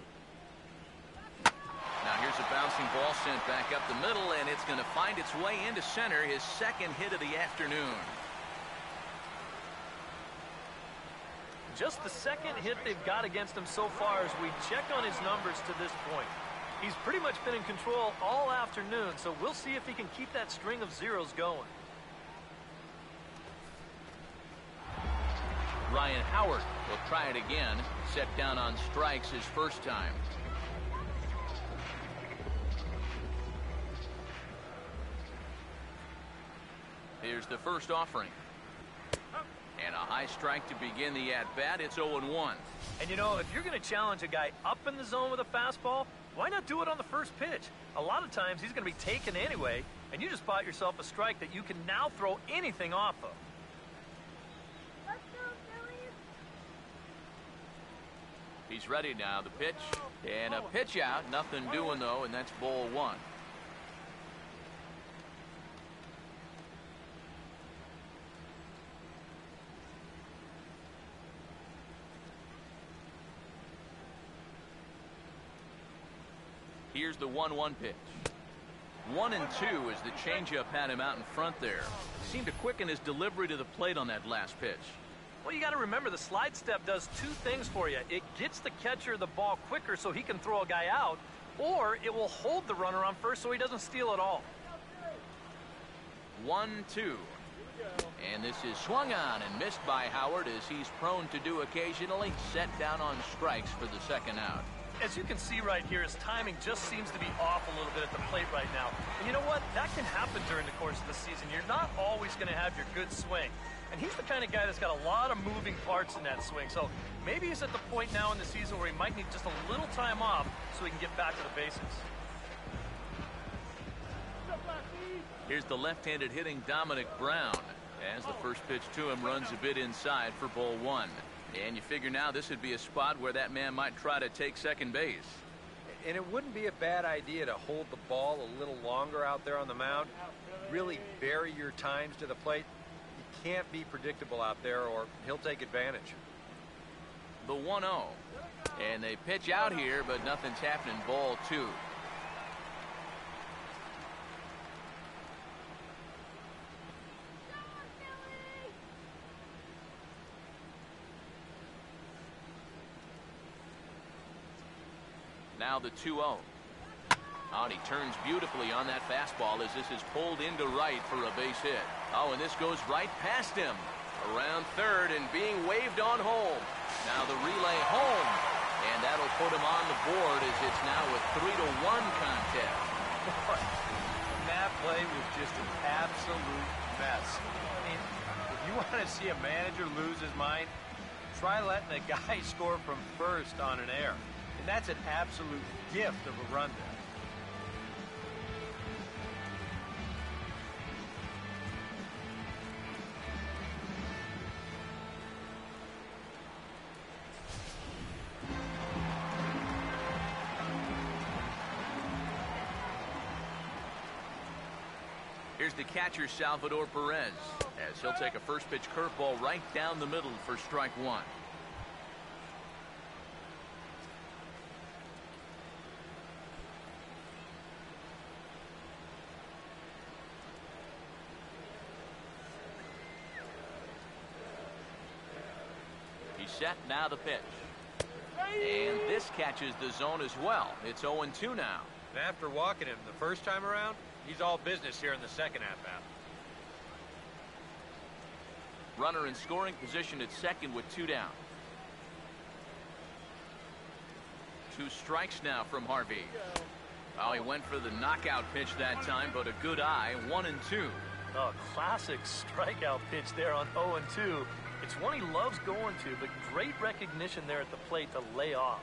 Now here's a bouncing ball sent back up the middle, and it's going to find its way into center, his second hit of the afternoon. Just the second hit they've got against him so far as we check on his numbers to this point. He's pretty much been in control all afternoon, so we'll see if he can keep that string of zeros going. Ryan Howard will try it again, set down on strikes his first time. Here's the first offering. And a high strike to begin the at-bat. It's 0-1. And you know, if you're going to challenge a guy up in the zone with a fastball, why not do it on the first pitch? A lot of times he's going to be taken anyway, and you just bought yourself a strike that you can now throw anything off of. Let's go, Phillies! He's ready now. The pitch and a pitch out. Nothing doing though, and that's ball one. Here's the 1-1 pitch. 1-2 as the changeup had him out in front there. Seemed to quicken his delivery to the plate on that last pitch. Well, you got to remember the slide step does two things for you. It gets the catcher the ball quicker so he can throw a guy out, or it will hold the runner on first so he doesn't steal it all. 1-2. And this is swung on and missed by Howard, as he's prone to do occasionally. Set down on strikes for the second out. As you can see right here, his timing just seems to be off a little bit at the plate right now. And you know what? That can happen during the course of the season. You're not always going to have your good swing. And he's the kind of guy that's got a lot of moving parts in that swing. So maybe he's at the point now in the season where he might need just a little time off so he can get back to the basics. Here's the left-handed hitting Dominic Brown, as the first pitch to him runs a bit inside for ball one. And you figure now this would be a spot where that man might try to take second base. And it wouldn't be a bad idea to hold the ball a little longer out there on the mound. Really vary your times to the plate. You can't be predictable out there or he'll take advantage. The 1-0. And they pitch out here, but nothing's happening. Ball two. Now the 2-0. And he turns beautifully on that fastball as this is pulled into right for a base hit. Oh, and this goes right past him. Around third and being waved on home. Now the relay home. And that'll put him on the board as it's now a 3-1 contest. play was just an absolute mess. I mean, if you want to see a manager lose his mind, try letting a guy score from first on an error. And that's an absolute gift of a run there. Here's the catcher, Salvador Perez, as he'll take a first pitch curveball right down the middle for strike one. He's set, now the pitch. And this catches the zone as well. It's 0-2 now. And after walking him the first time around, he's all business here in the second at-bat. Runner in scoring position at second with 2 down. 2 strikes now from Harvey. Oh, he went for the knockout pitch that time, but a good eye. 1-2. Oh, classic strikeout pitch there on 0-2. It's one he loves going to, but great recognition there at the plate to lay off.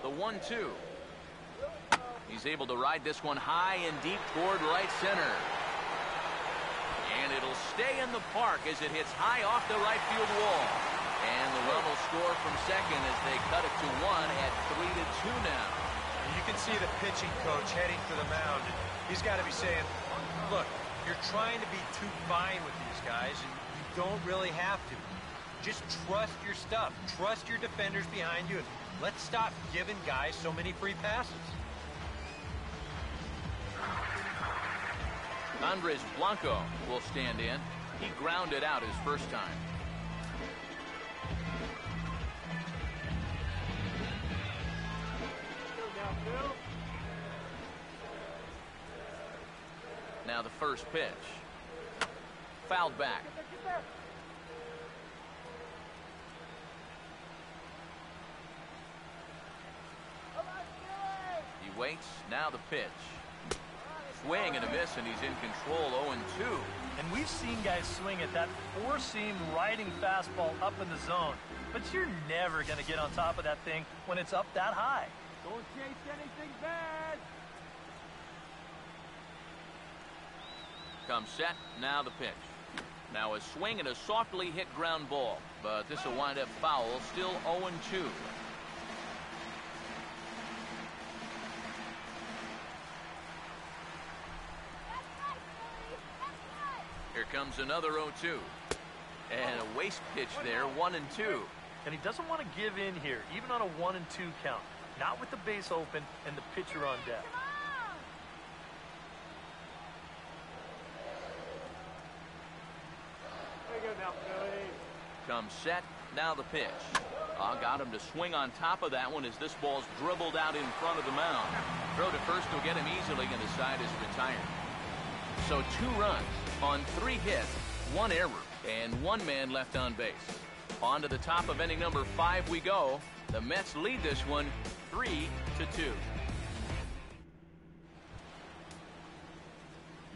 The 1-2. He's able to ride this one high and deep toward right center. And it'll stay in the park as it hits high off the right field wall. And the run will score from second as they cut it to 1 at 3-2 now. You can see the pitching coach heading for the mound. He's got to be saying, look, you're trying to be too fine with these guys, and you don't really have to. Just trust your stuff. Trust your defenders behind you. Let's stop giving guys so many free passes. Andres Blanco will stand in. He grounded out his first time. Now the first pitch. Fouled back. He waits. Now the pitch. Swing and a miss, and he's in control. 0-2. And we've seen guys swing at that four-seam riding fastball up in the zone. But you're never going to get on top of that thing when it's up that high. Don't chase anything bad. Comes set. Now the pitch. Now a swing and a softly hit ground ball. But this will wind up foul. Still 0-2. Here comes another 0-2. And a waste pitch there, 1-2. And he doesn't want to give in here, even on a 1-2 count. Not with the base open and the pitcher on deck. There you go now, Philly. Comes set. Now the pitch. Got him to swing on top of that one as this ball's dribbled out in front of the mound. Throw to first will get him easily, and the side is retired. So 2 runs on 3 hits, 1 error, and 1 man left on base. On to the top of inning number 5 we go. The Mets lead this one 3-2.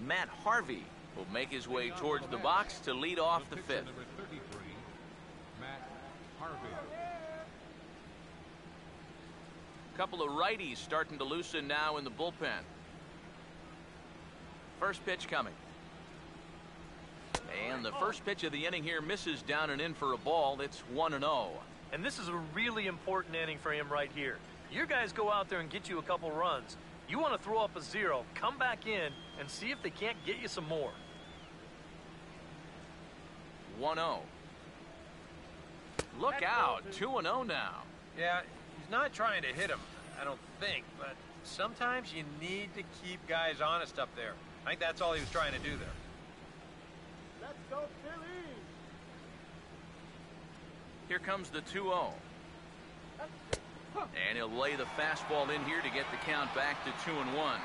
Matt Harvey will make his way towards the box to lead off the 5th. Number 33, Matt Harvey. Couple of righties starting to loosen now in the bullpen. First pitch coming. And the first pitch of the inning here misses down and in for a ball. It's 1-0. And this is a really important inning for him right here. Your guys go out there and get you a couple runs. You want to throw up a 0, come back in, and see if they can't get you some more. 1-0. Look out. 2-0 now. Yeah, he's not trying to hit him, I don't think, but sometimes you need to keep guys honest up there. I think that's all he was trying to do there. Let's go, Phillies. Here comes the 2-0. And he'll lay the fastball in here to get the count back to 2-1.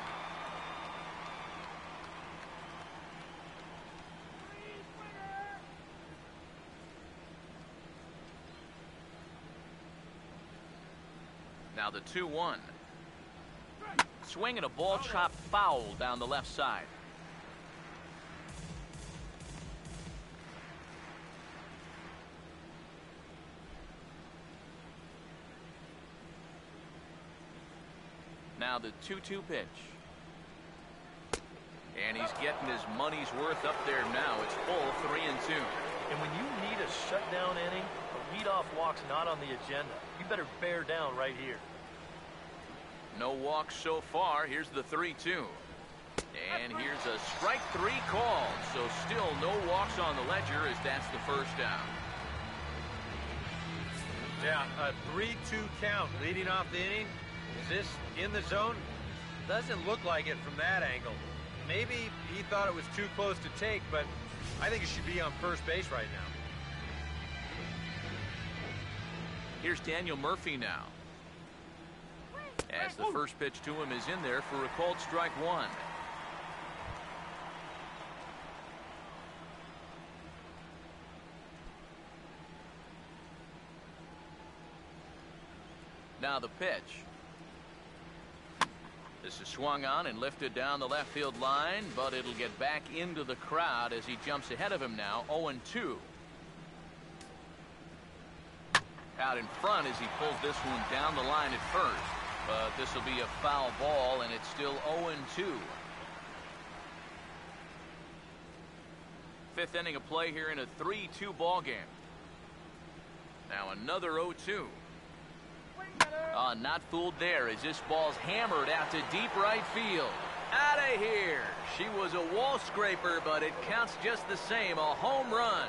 Now the 2-1. Swinging a ball chopped foul down the left side. Now the 2-2 pitch. And he's getting his money's worth up there now. It's full 3-2. And when you need a shutdown inning, a leadoff walk's not on the agenda. You better bear down right here. No walks so far. Here's the 3-2. And here's a strike 3 call. So still no walks on the ledger as that's the first down. Yeah, a 3-2 count leading off the inning. Is this in the zone? Doesn't look like it from that angle. Maybe he thought it was too close to take, but I think it should be on first base right now. Here's Daniel Murphy now. As the first pitch to him is in there for a called strike 1. Now the pitch. This is swung on and lifted down the left field line, but it'll get back into the crowd as he jumps ahead of him now, 0-2. Out in front as he pulls this one down the line at first, but this will be a foul ball, and it's still 0-2. Fifth inning of play here in a 3-2 ball game. Now another 0-2. Not fooled there as this ball's hammered out to deep right field. Out of here. She was a wall scraper, but it counts just the same. A home run.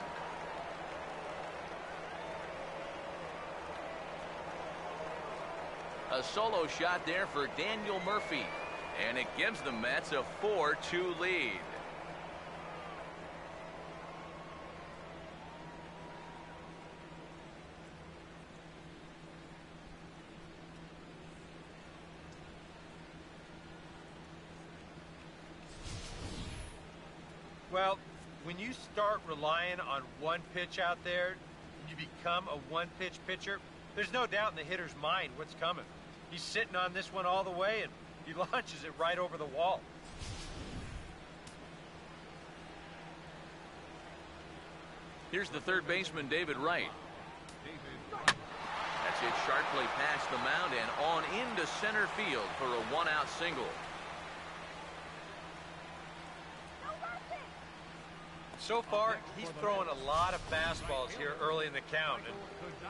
A solo shot there for Daniel Murphy, and it gives the Mets a 4-2 lead. Well, when you start relying on one pitch out there, you become a one-pitch pitcher, there's no doubt in the hitter's mind what's coming. He's sitting on this one all the way, and he launches it right over the wall. Here's the third baseman, David Wright. That's hit sharply past the mound and on into center field for a one-out single. So far, he's throwing a lot of fastballs here early in the count, and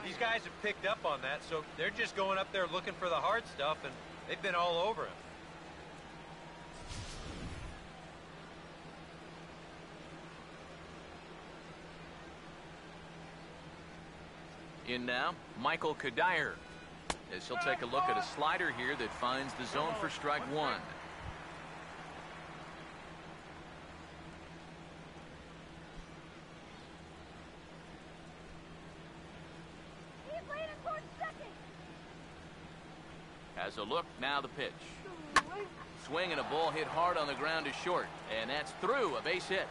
these guys have picked up on that, so they're just going up there looking for the hard stuff, and they've been all over him. In now, Michael Kadire, as he'll take a look at a slider here that finds the zone for strike 1. Has a look, now the pitch. Swing and a ball hit hard on the ground to short, and that's through, a base hit.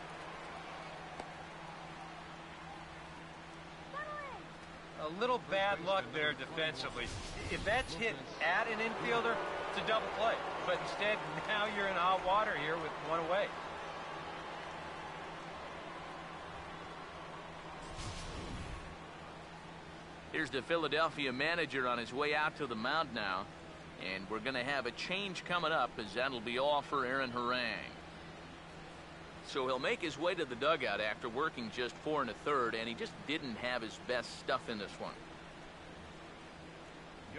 A little bad luck there defensively. If that's hit at an infielder, it's a double play. But instead, now you're in hot water here with one away. Here's the Philadelphia manager on his way out to the mound now. And we're going to have a change coming up, as that'll be all for Aaron Harang. So he'll make his way to the dugout after working just 4 1/3, and he just didn't have his best stuff in this one.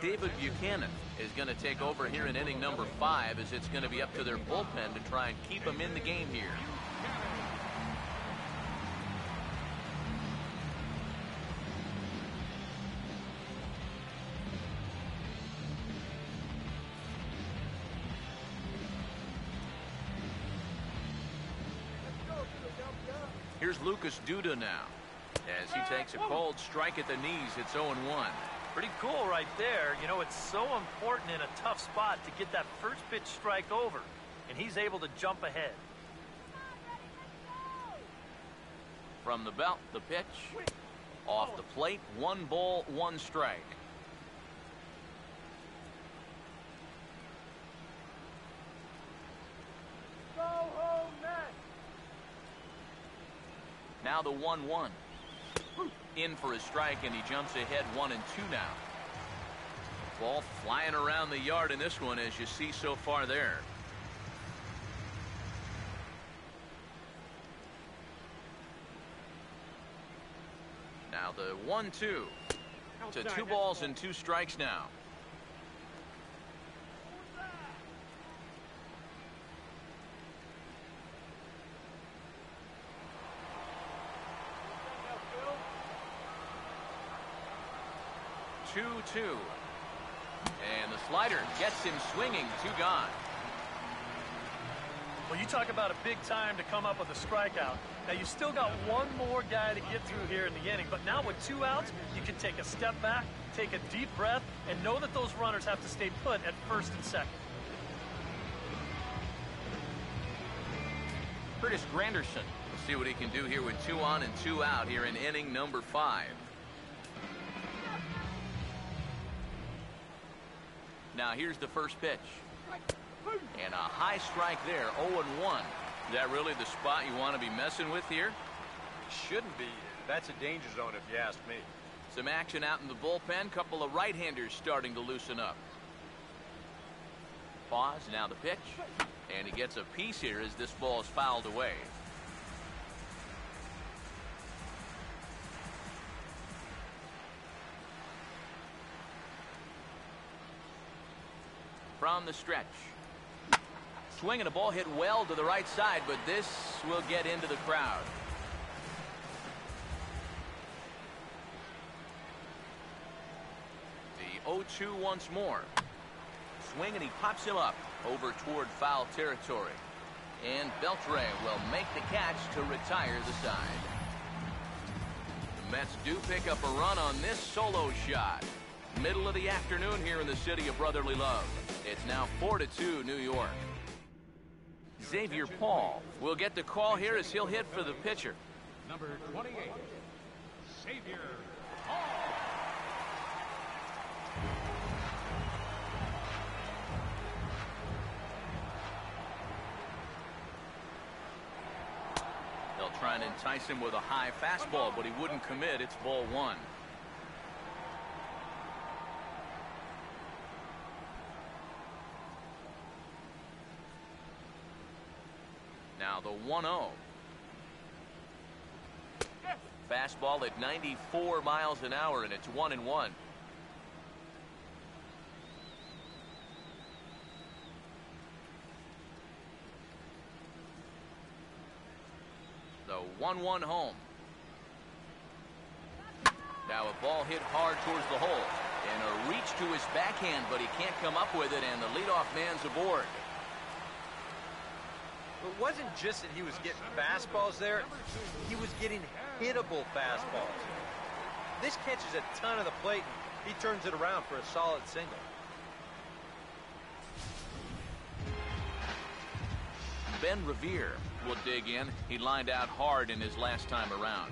David Buchanan is going to take over here in inning number 5, as it's going to be up to their bullpen to try and keep him in the game here. Here's Lucas Duda now, as he takes a cold strike at the knees. It's 0-1. Pretty cool right there. You know, it's so important in a tough spot to get that first pitch strike over, and he's able to jump ahead. From the belt, the pitch. Off the plate, 1 ball, 1 strike. Now the 1-1. In for a strike, and he jumps ahead 1-2 now. Ball flying around the yard in this one, as you see so far there. Now the 1-2. To 2 balls and 2 strikes now. Two. And the slider gets him swinging. 2 gone. Well, you talk about a big time to come up with a strikeout. Now, you still got one more guy to get through here in the inning, but now with 2 outs, you can take a step back, take a deep breath, and know that those runners have to stay put at first and second. Curtis Granderson. We'll see what he can do here with 2 on and 2 out here in inning number 5. Now here's the first pitch. And a high strike there, 0-1. Is that really the spot you want to be messing with here? Shouldn't be. That's a danger zone if you ask me. Some action out in the bullpen. Couple of right-handers starting to loosen up. Pause, now the pitch. And he gets a piece here as this ball is fouled away. From the stretch. Swinging a ball hit well to the right side, but this will get into the crowd. The 0-2 once more. Swing, and he pops him up over toward foul territory. And Beltre will make the catch to retire the side. The Mets do pick up a run on this solo shot. Middle of the afternoon here in the city of brotherly love. It's now 4-2 New York. Xavier Paul will get the call here as he'll hit for the pitcher. Number 28, Xavier Paul. They'll try and entice him with a high fastball, but he wouldn't commit. It's ball 1. Now the 1-0. Fastball at 94 miles an hour, and it's 1-1. The 1-1 home. Now a ball hit hard towards the hole, and a reach to his backhand, but he can't come up with it, and the leadoff man's aboard. It wasn't just that he was getting fastballs there. He was getting hittable fastballs. This catches a ton of the plate, and he turns it around for a solid single. Ben Revere will dig in. He lined out hard in his last time around.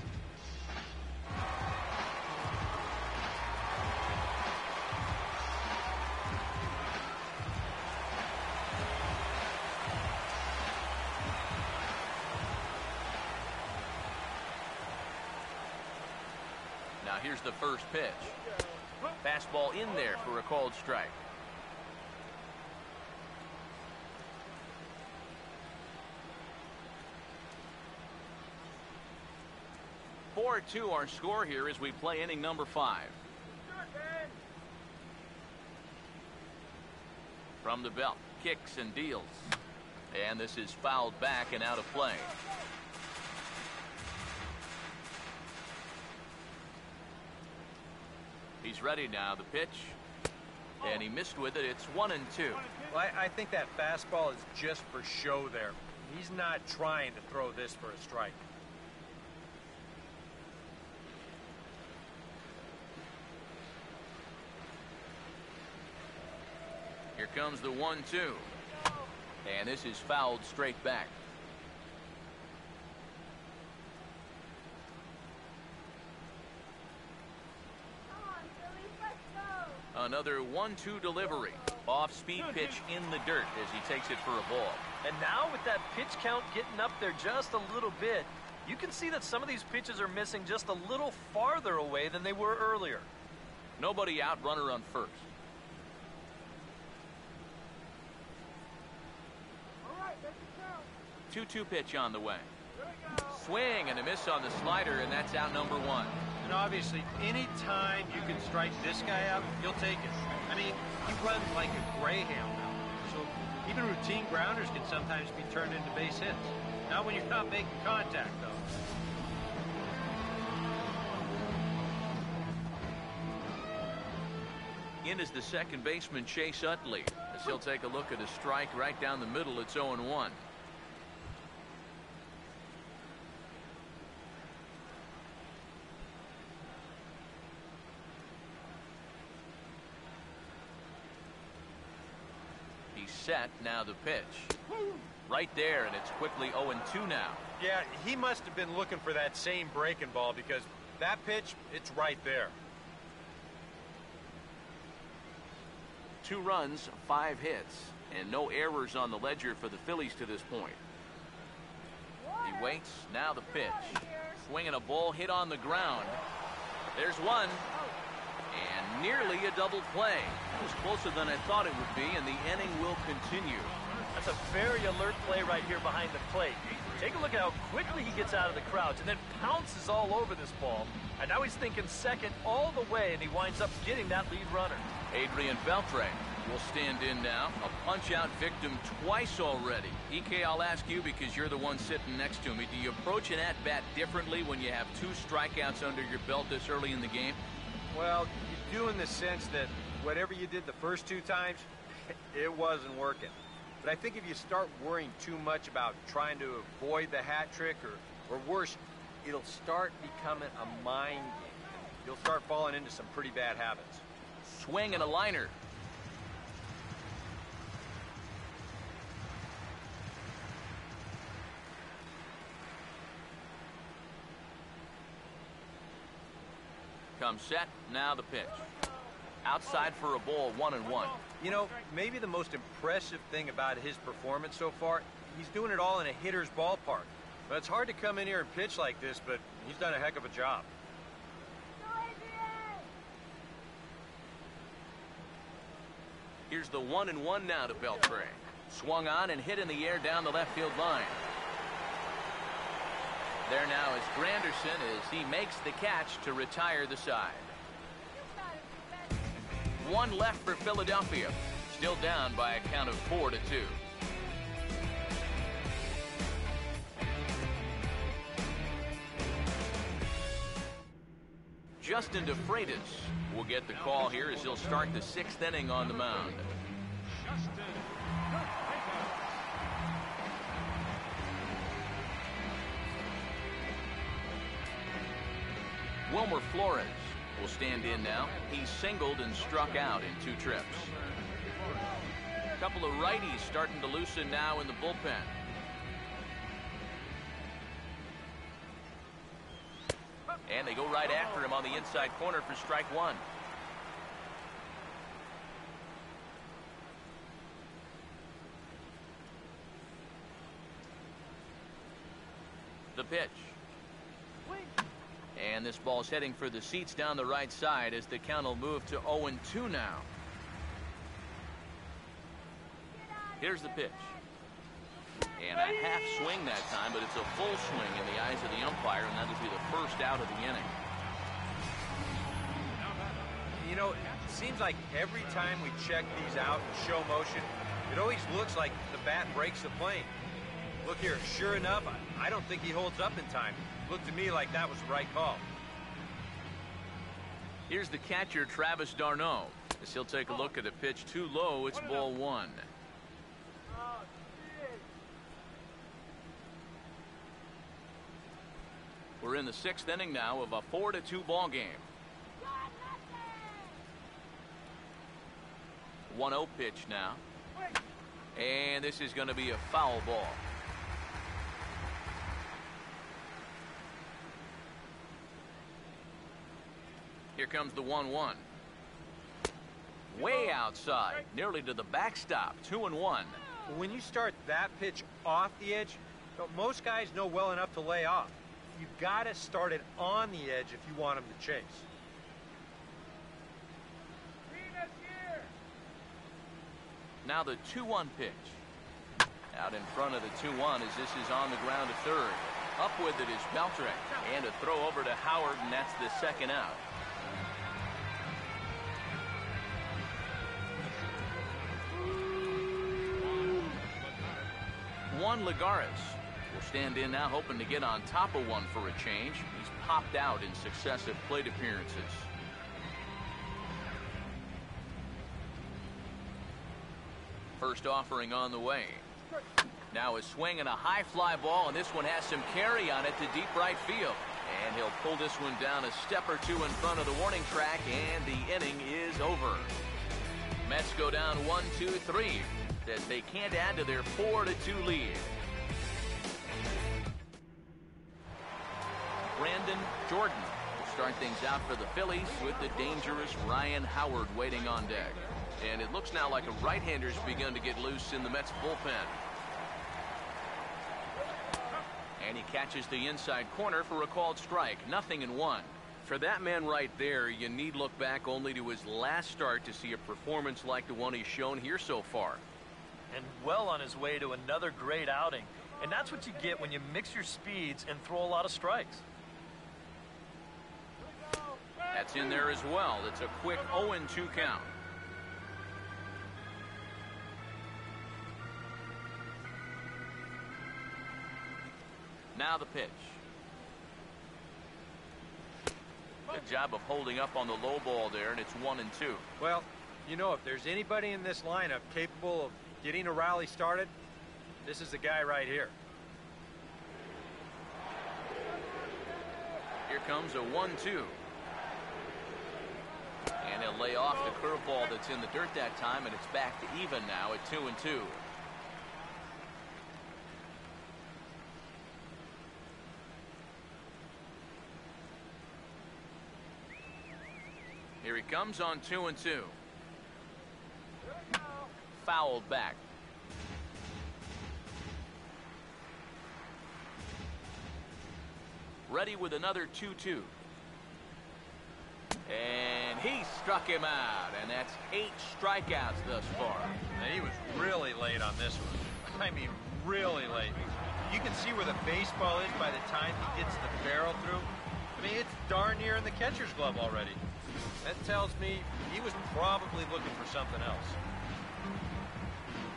Now here's the first pitch. Fastball in there for a called strike. Four 4-2 our score here as we play inning number 5. From the belt, kicks and deals. And this is fouled back and out of play. He's ready now. The pitch. And he missed with it. It's 1-2. Well, I think that fastball is just for show there. He's not trying to throw this for a strike. Here comes the 1-2. And this is fouled straight back. Another 1-2 delivery. Off-speed pitch in the dirt as he takes it for a ball. And now with that pitch count getting up there just a little bit, You can see that some of these pitches are missing just a little farther away than they were earlier. Nobody out, runner on first. All right, make it count. 2-2 pitch on the way. Swing and a miss on the slider, and that's out number one. And obviously, any time you can strike this guy out, you'll take it. I mean, he runs like a greyhound now. So even routine grounders can sometimes be turned into base hits. Not when you're not making contact, though. In is the second baseman, Chase Utley, as he'll take a look at a strike right down the middle. It's 0-1. He's set. Now the pitch. Right there, and it's quickly 0-2 now. Yeah, he must have been looking for that same breaking ball because that pitch, it's right there. 2 runs, 5 hits, and no errors on the ledger for the Phillies to this point. He waits. Now the pitch. Swinging a ball hit on the ground. There's one. And nearly a double play. It was closer than I thought it would be, and the inning will continue. That's a very alert play right here behind the plate. Take a look at how quickly he gets out of the crouch and then pounces all over this ball. And now he's thinking second all the way, and he winds up getting that lead runner. Adrian Beltre will stand in now. A punch-out victim twice already. EK, I'll ask you because you're the one sitting next to me. Do you approach an at-bat differently when you have 2 strikeouts under your belt this early in the game? Well, you do in the sense that whatever you did the first 2 times, it wasn't working. But I think if you start worrying too much about trying to avoid the hat trick, or worse, it'll start becoming a mind game. You'll start falling into some pretty bad habits. Swing and a liner. Comes set. Now the pitch. Outside for a ball, 1-1. You know, maybe the most impressive thing about his performance so far, he's doing it all in a hitter's ballpark. But it's hard to come in here and pitch like this, but he's done a heck of a job. Here's the 1-1 now to Beltre. Swung on and hit in the air down the left field line. There now is Granderson as he makes the catch to retire the side. 1 left for Philadelphia. Still down by a count of 4-2. Justin DeFreitas will get the call here as he'll start the 6th inning on the mound. Wilmer Flores will stand in now. He's singled and struck out in 2 trips. A couple of righties starting to loosen now in the bullpen. And they go right after him on the inside corner for strike 1. The pitch. And this ball's heading for the seats down the right side as the count will move to 0-2 now. Here's the pitch. And a half swing that time, but it's a full swing in the eyes of the umpire, and that'll be the first out of the inning. You know, it seems like every time we check these out in show motion, it always looks like the bat breaks the plane. Look here, sure enough, I don't think he holds up in time. Looked to me like that was the right call. Here's the catcher, Travis d'Arnaud, as he'll take a look at a pitch too low. It's ball 1. We're in the 6th inning now of a 4-2 ball game. 1-0 pitch now. And this is going to be a foul ball. Here comes the 1-1. Way outside, nearly to the backstop. 2-1. When you start that pitch off the edge, most guys know well enough to lay off. you've got to start it on the edge if you want him to chase. Now the 2-1 pitch. Out in front of the 2-1 as this is on the ground to third. Up with it is Beltre. And a throw over to Howard, and that's the second out. Juan Lagares will stand in now, hoping to get on top of one for a change. He's popped out in successive plate appearances. First offering on the way. Now a swing and a high fly ball, and this one has some carry on it to deep right field. And he'll pull this one down a step or two in front of the warning track, and the inning is over. Mets go down 1-2-3 as they can't add to their 4-2 lead. Brandon Jordan will start things out for the Phillies with the dangerous Ryan Howard waiting on deck. And it looks now like a right-hander's begun to get loose in the Mets bullpen. And he catches the inside corner for a called strike. 0-1. For that man right there, you need look back only to his last start to see a performance like the one he's shown here so far. And well on his way to another great outing. And that's what you get when you mix your speeds and throw a lot of strikes. That's in there as well. It's a quick 0-2 count. Now the pitch. Good job of holding up on the low ball there, and it's 1-2. Well, you know, if there's anybody in this lineup capable of getting a rally started, this is the guy right here. Here comes a 1-2. And he'll lay off the curveball that's in the dirt that time, and it's back to even now at 2-2. Here he comes on 2-2. Fouled back. Ready with another 2-2. And he struck him out, and that's 8 strikeouts thus far. And he was really late on this one. I mean, really late. You can see where the baseball is by the time he gets the barrel through. I mean, it's darn near in the catcher's glove already. That tells me he was probably looking for something else.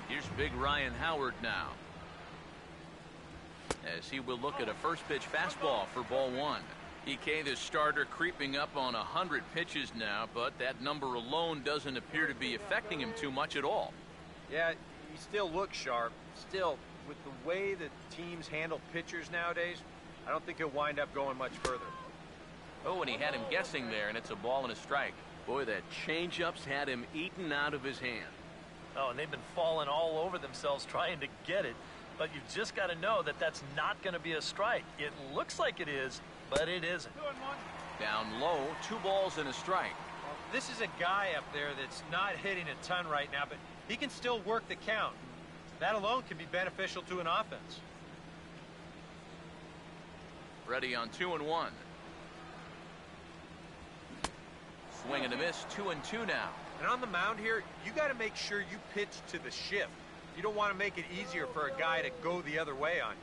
Here's big Ryan Howard now, as he will look at a first pitch fastball for ball 1. EK, the starter, creeping up on 100 pitches now, but that number alone doesn't appear to be affecting him too much at all. Yeah, he still looks sharp. Still, with the way that teams handle pitchers nowadays, I don't think he'll wind up going much further. Oh, and he had him guessing there, and it's a ball and a strike. Boy, that changeup's had him eaten out of his hand. Oh, and they've been falling all over themselves trying to get it. But you've just got to know that that's not going to be a strike. It looks like it is, but it isn't. Down low, 2 balls and a strike. Well, this is a guy up there that's not hitting a ton right now, but he can still work the count. That alone can be beneficial to an offense. Ready on 2-1. Swing and a miss, 2-2 now. And on the mound here, you got to make sure you pitch to the shift. You don't want to make it easier for a guy to go the other way on you.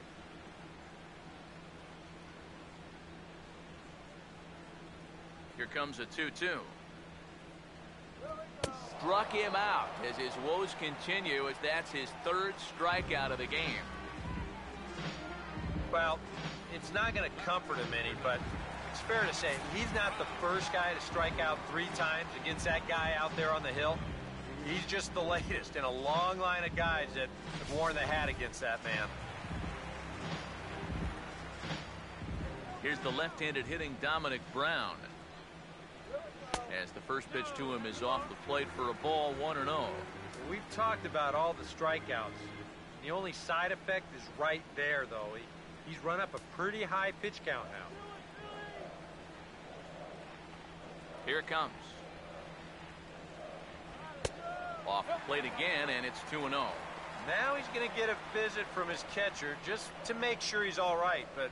Here comes a 2-2. Struck him out as his woes continue, as that's his 3rd strikeout of the game. Well, it's not going to comfort him any, but it's fair to say he's not the first guy to strike out 3 times against that guy out there on the hill. He's just the latest in a long line of guys that have worn the hat against that man. Here's the left-handed hitting Dominic Brown, as the first pitch to him is off the plate for a ball, 1-0. We've talked about all the strikeouts. The only side effect is right there, though. He's run up a pretty high pitch count now. Here it comes. Off the plate again, and it's 2-0. Now he's going to get a visit from his catcher just to make sure he's all right. But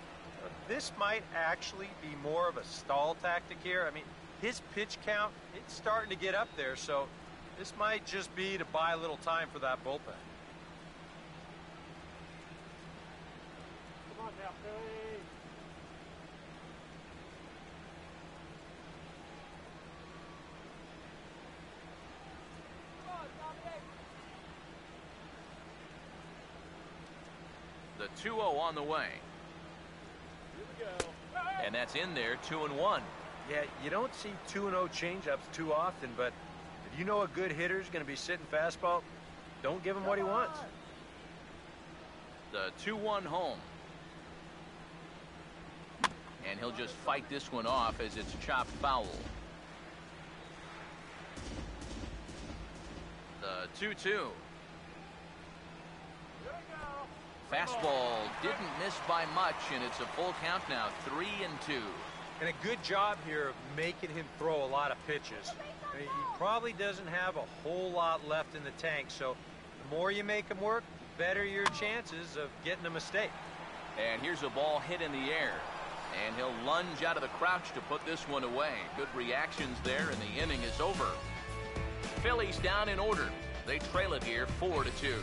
this might actually be more of a stall tactic here. I mean, his pitch count, it's starting to get up there, so this might just be to buy a little time for that bullpen. Come on now, Phillies. Come on, Dominic. The 2-0 on the way. Here we go. And that's in there, 2-1. Yeah, you don't see 2-0 changeups too often, but if you know a good hitter's going to be sitting fastball, don't give him what he wants. The 2-1 home. And he'll just fight this one off as it's chopped foul. The 2-2. Fastball didn't miss by much, and it's a full count now, 3-2. And a good job here of making him throw a lot of pitches. I mean, he probably doesn't have a whole lot left in the tank, so the more you make him work, the better your chances of getting a mistake. And here's a ball hit in the air. And he'll lunge out of the crouch to put this one away. Good reactions there, and the inning is over. Phillies down in order. They trail it here 4-2.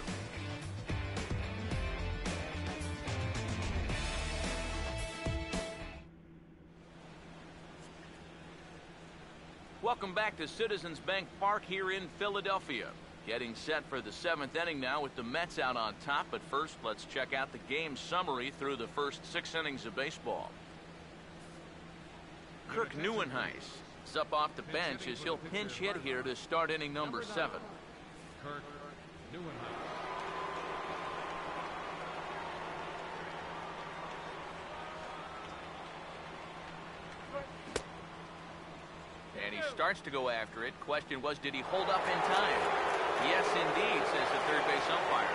Welcome back to Citizens Bank Park here in Philadelphia. Getting set for the 7th inning now with the Mets out on top. But first, let's check out the game summary through the first 6 innings of baseball. Kirk Neuenhuis is up off the bench as he'll pinch hit here to start inning number 7. Kirk Neuenhuis. And he starts to go after it. Question was, did he hold up in time? Yes, indeed, says the third base umpire.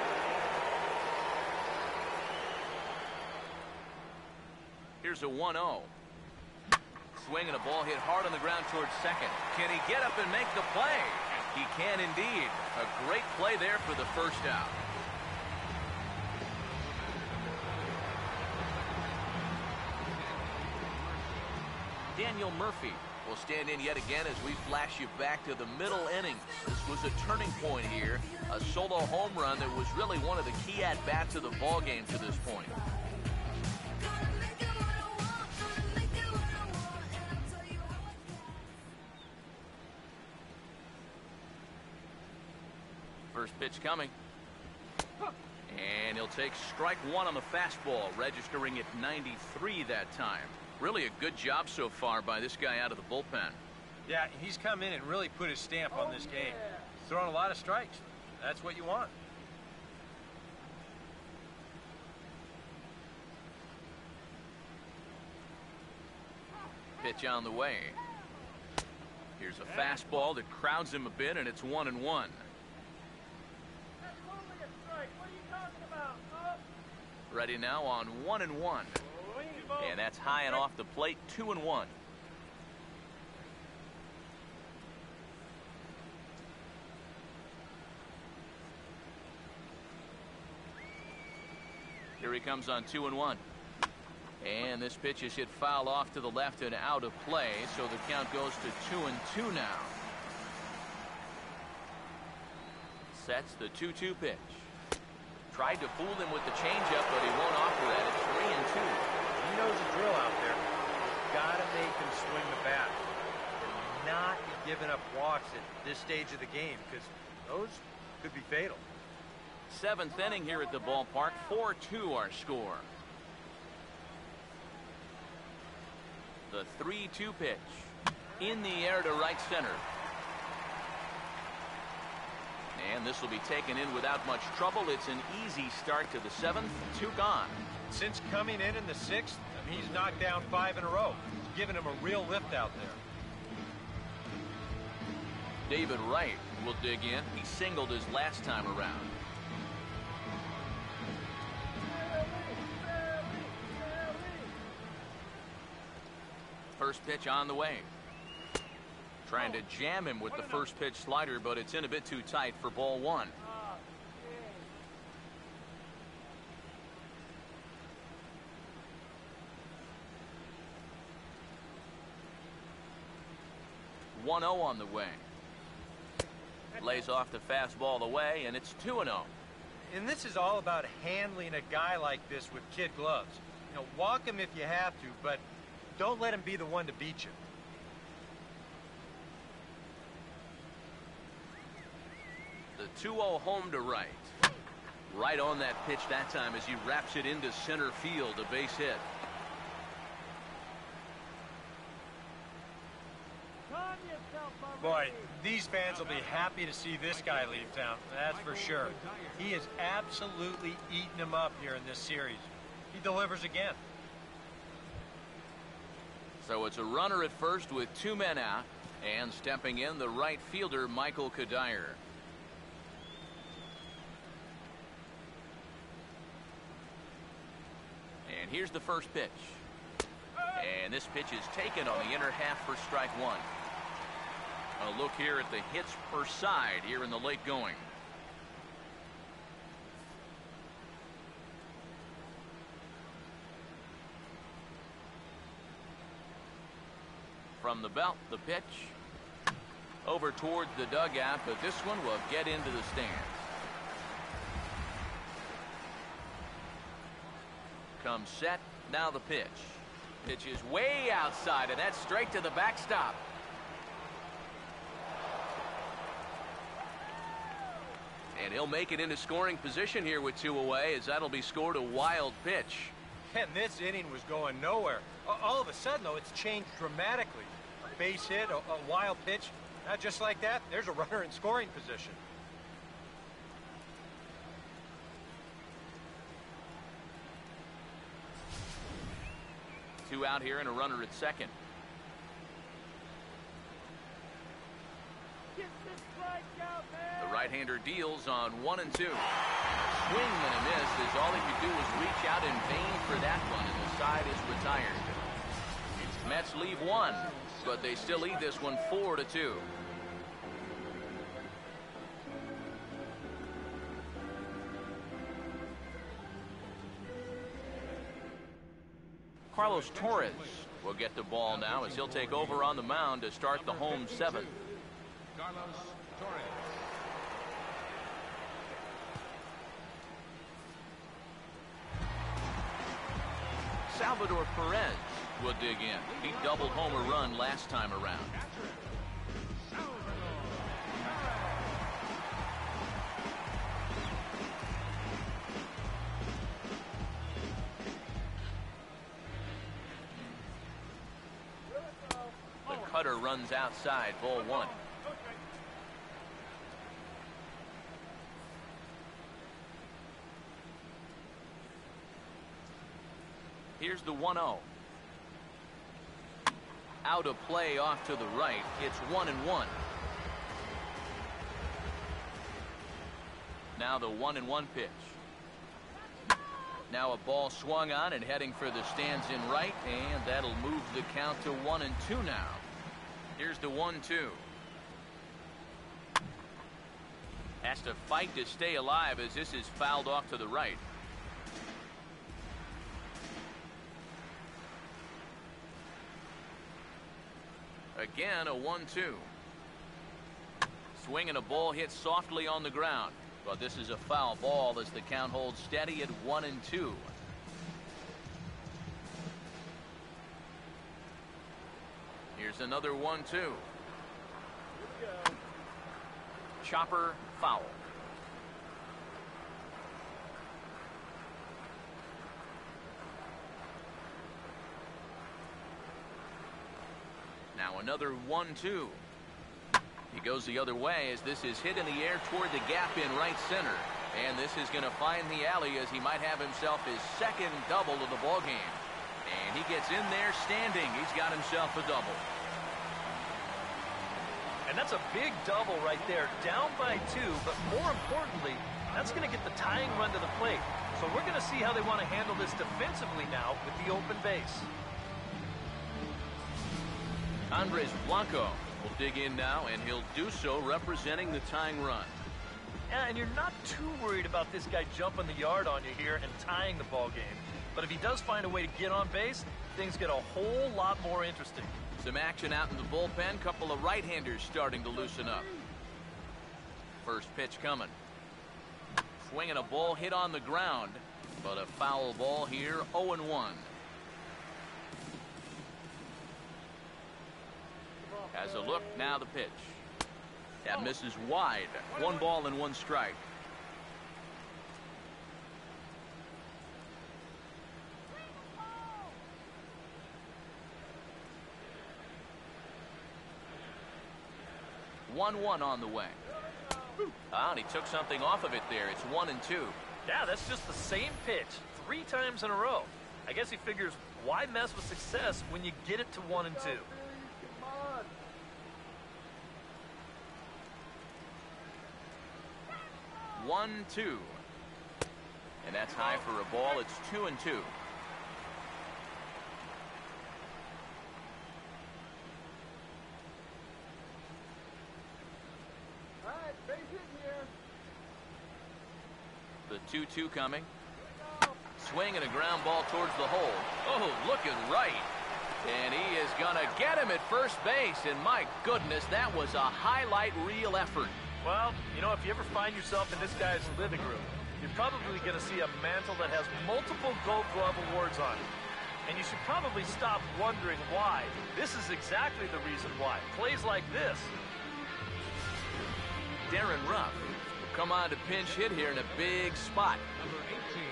Here's a 1-0. Swing and a ball hit hard on the ground towards second. Can he get up and make the play? He can indeed. A great play there for the first out. Daniel Murphy will stand in yet again as we flash you back to the middle innings. This was a turning point here. A solo home run that was really one of the key at-bats of the ballgame to this point. First pitch coming. And he'll take strike one on the fastball, registering at 93 that time. Really a good job so far by this guy out of the bullpen. Yeah, he's come in and really put his stamp on this game. He's throwing a lot of strikes. That's what you want. Pitch on the way. Here's a fastball that crowds him a bit, and it's 1-1. Ready now on 1-1. And that's high and off the plate, 2-1. Here he comes on 2-1. And this pitch is hit foul off to the left and out of play, so the count goes to 2-2 now. Sets the 2-2 pitch. Tried to fool him with the changeup, but he won't offer that. It's 3-2. He knows the drill out there. You've got to make him swing the bat and not be giving up walks at this stage of the game, because those could be fatal. 7th inning here at the ballpark. 4-2 our score. The 3-2 pitch. In the air to right center. And this will be taken in without much trouble. It's an easy start to the 7th. 2 gone. Since coming in the 6th, he's knocked down 5 in a row. It's given him a real lift out there. David Wright will dig in. He singled his last time around. First pitch on the way. Trying to jam him with the first pitch slider, but it's in a bit too tight for ball 1. 1-0 on the way. Lays off the fastball away, and it's 2-0. And this is all about handling a guy like this with kid gloves. You know, walk him if you have to, but don't let him be the one to beat you. The 2-0 home to right. Right on that pitch that time as he wraps it into center field, a base hit. Boy, these fans will be happy to see this guy leave town, that's for sure. He is absolutely eating them up here in this series. He delivers again. So it's a runner at first with 2 men out, and stepping in the right fielder, Michael Kadire. And here's the first pitch. And this pitch is taken on the inner half for strike 1. A look here at the hits per side here in the late going. From the belt, the pitch. Over towards the dugout, but this one will get into the stands. Comes set, now the pitch. Pitch is way outside, and that's straight to the backstop. And he'll make it into scoring position here with 2 away, as that'll be scored a wild pitch. And this inning was going nowhere. All of a sudden, though, it's changed dramatically. A base hit, a wild pitch. Not just like that, there's a runner in scoring position. Two out here and a runner at second. The right-hander deals on 1 and 2. Swing and a miss, as all he could do was reach out in vain for that one, and the side is retired. Mets leave 1, but they still lead this one 4-2. Carlos Torres will get the ball now as he'll take over on the mound to start the home 7th. Carlos Torres. Salvador Perez will dig in. He doubled home a run last time around. The cutter runs outside, ball 1. Here's the 1-0. Out of play off to the right. It's 1-1. Now the 1-1 pitch. Now a ball swung on and heading for the stands in right, and that'll move the count to 1-2 now. Here's the 1-2. Has to fight to stay alive as this is fouled off to the right. Again, a 1-2. Swing and a ball hit softly on the ground. But this is a foul ball as the count holds steady at 1-2. Here's another 1-2. Chopper foul. Now another 1-2. He goes the other way as this is hit in the air toward the gap in right center. And this is going to find the alley as he might have himself his second double of the ballgame. And he gets in there standing. He's got himself a double. And that's a big double right there, down by 2, but more importantly, that's going to get the tying run to the plate. So we're going to see how they want to handle this defensively now with the open base. Andres Blanco will dig in now, and he'll do so representing the tying run. Yeah, and you're not too worried about this guy jumping the yard on you here and tying the ball game. But if he does find a way to get on base, things get a whole lot more interesting. Some action out in the bullpen. Couple of right-handers starting to loosen up. First pitch coming. Swinging a ball hit on the ground, but a foul ball here. 0-1. Has a look, now the pitch. That misses wide. 1 ball and 1 strike. One on the way. And he took something off of it there. It's 1-2. Yeah, that's just the same pitch 3 times in a row. I guess he figures, why mess with success when you get it to 1-2? 1-2. And that's high for a ball. It's 2-2. The 2-2 coming. Swing and a ground ball towards the hole. Oh, looking right. And he is going to get him at first base. And my goodness, that was a highlight reel effort. Well, you know, if you ever find yourself in this guy's living room, you're probably going to see a mantle that has multiple Gold Glove awards on it. And you should probably stop wondering why. This is exactly the reason why. Plays like this. Darren Ruff will come on to pinch hit here in a big spot. Number 18.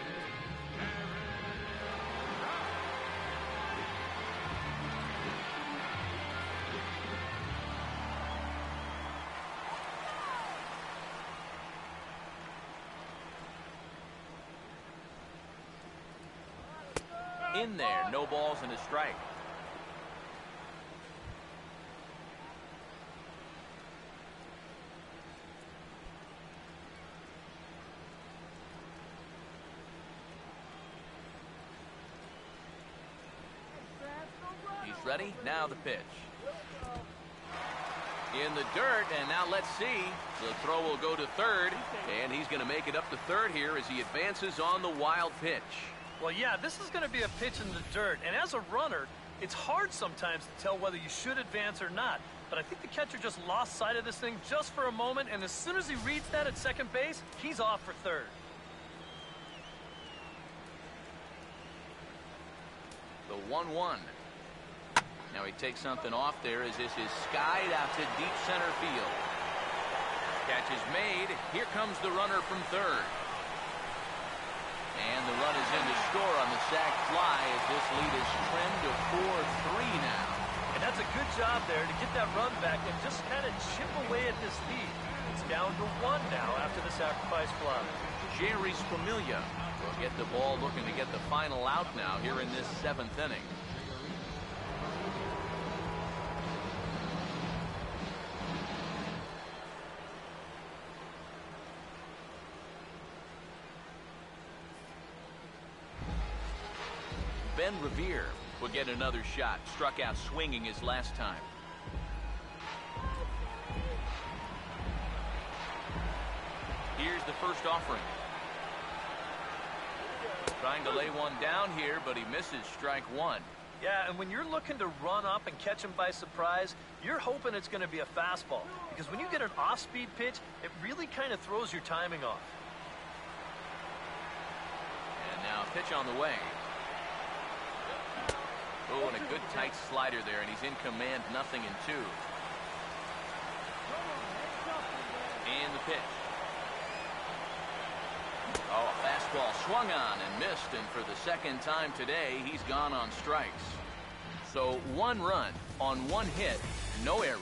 In there, no balls and a strike. He's ready. Now the pitch. In the dirt, and now let's see. The throw will go to third, and he's going to make it up to third here as he advances on the wild pitch. Well, yeah, this is going to be a pitch in the dirt, and as a runner, it's hard sometimes to tell whether you should advance or not. But I think the catcher just lost sight of this thing just for a moment, and as soon as he reads that at second base, he's off for third. The 1-1. Now he takes something off there as this is skied out to deep center field. Catch is made. Here comes the runner from third. And the run is in to score on the sac fly as this lead is trimmed to 4-3 now. And that's a good job there to get that run back and just kind of chip away at this lead. It's down to 1 now after the sacrifice fly. Jerry Familia will get the ball looking to get the final out now here in this 7th inning. Ben Revere will get another shot. Struck out swinging his last time. Here's the first offering. Trying to lay one down here, but he misses strike 1. Yeah, and when you're looking to run up and catch him by surprise, you're hoping it's going to be a fastball. Because when you get an off-speed pitch, it really kind of throws your timing off. And now a pitch on the way. Oh, and a good tight slider there, and he's in command, 0-2. And the pitch. Oh, a fastball swung on and missed, and for the second time today, he's gone on strikes. So 1 run on 1 hit, no errors,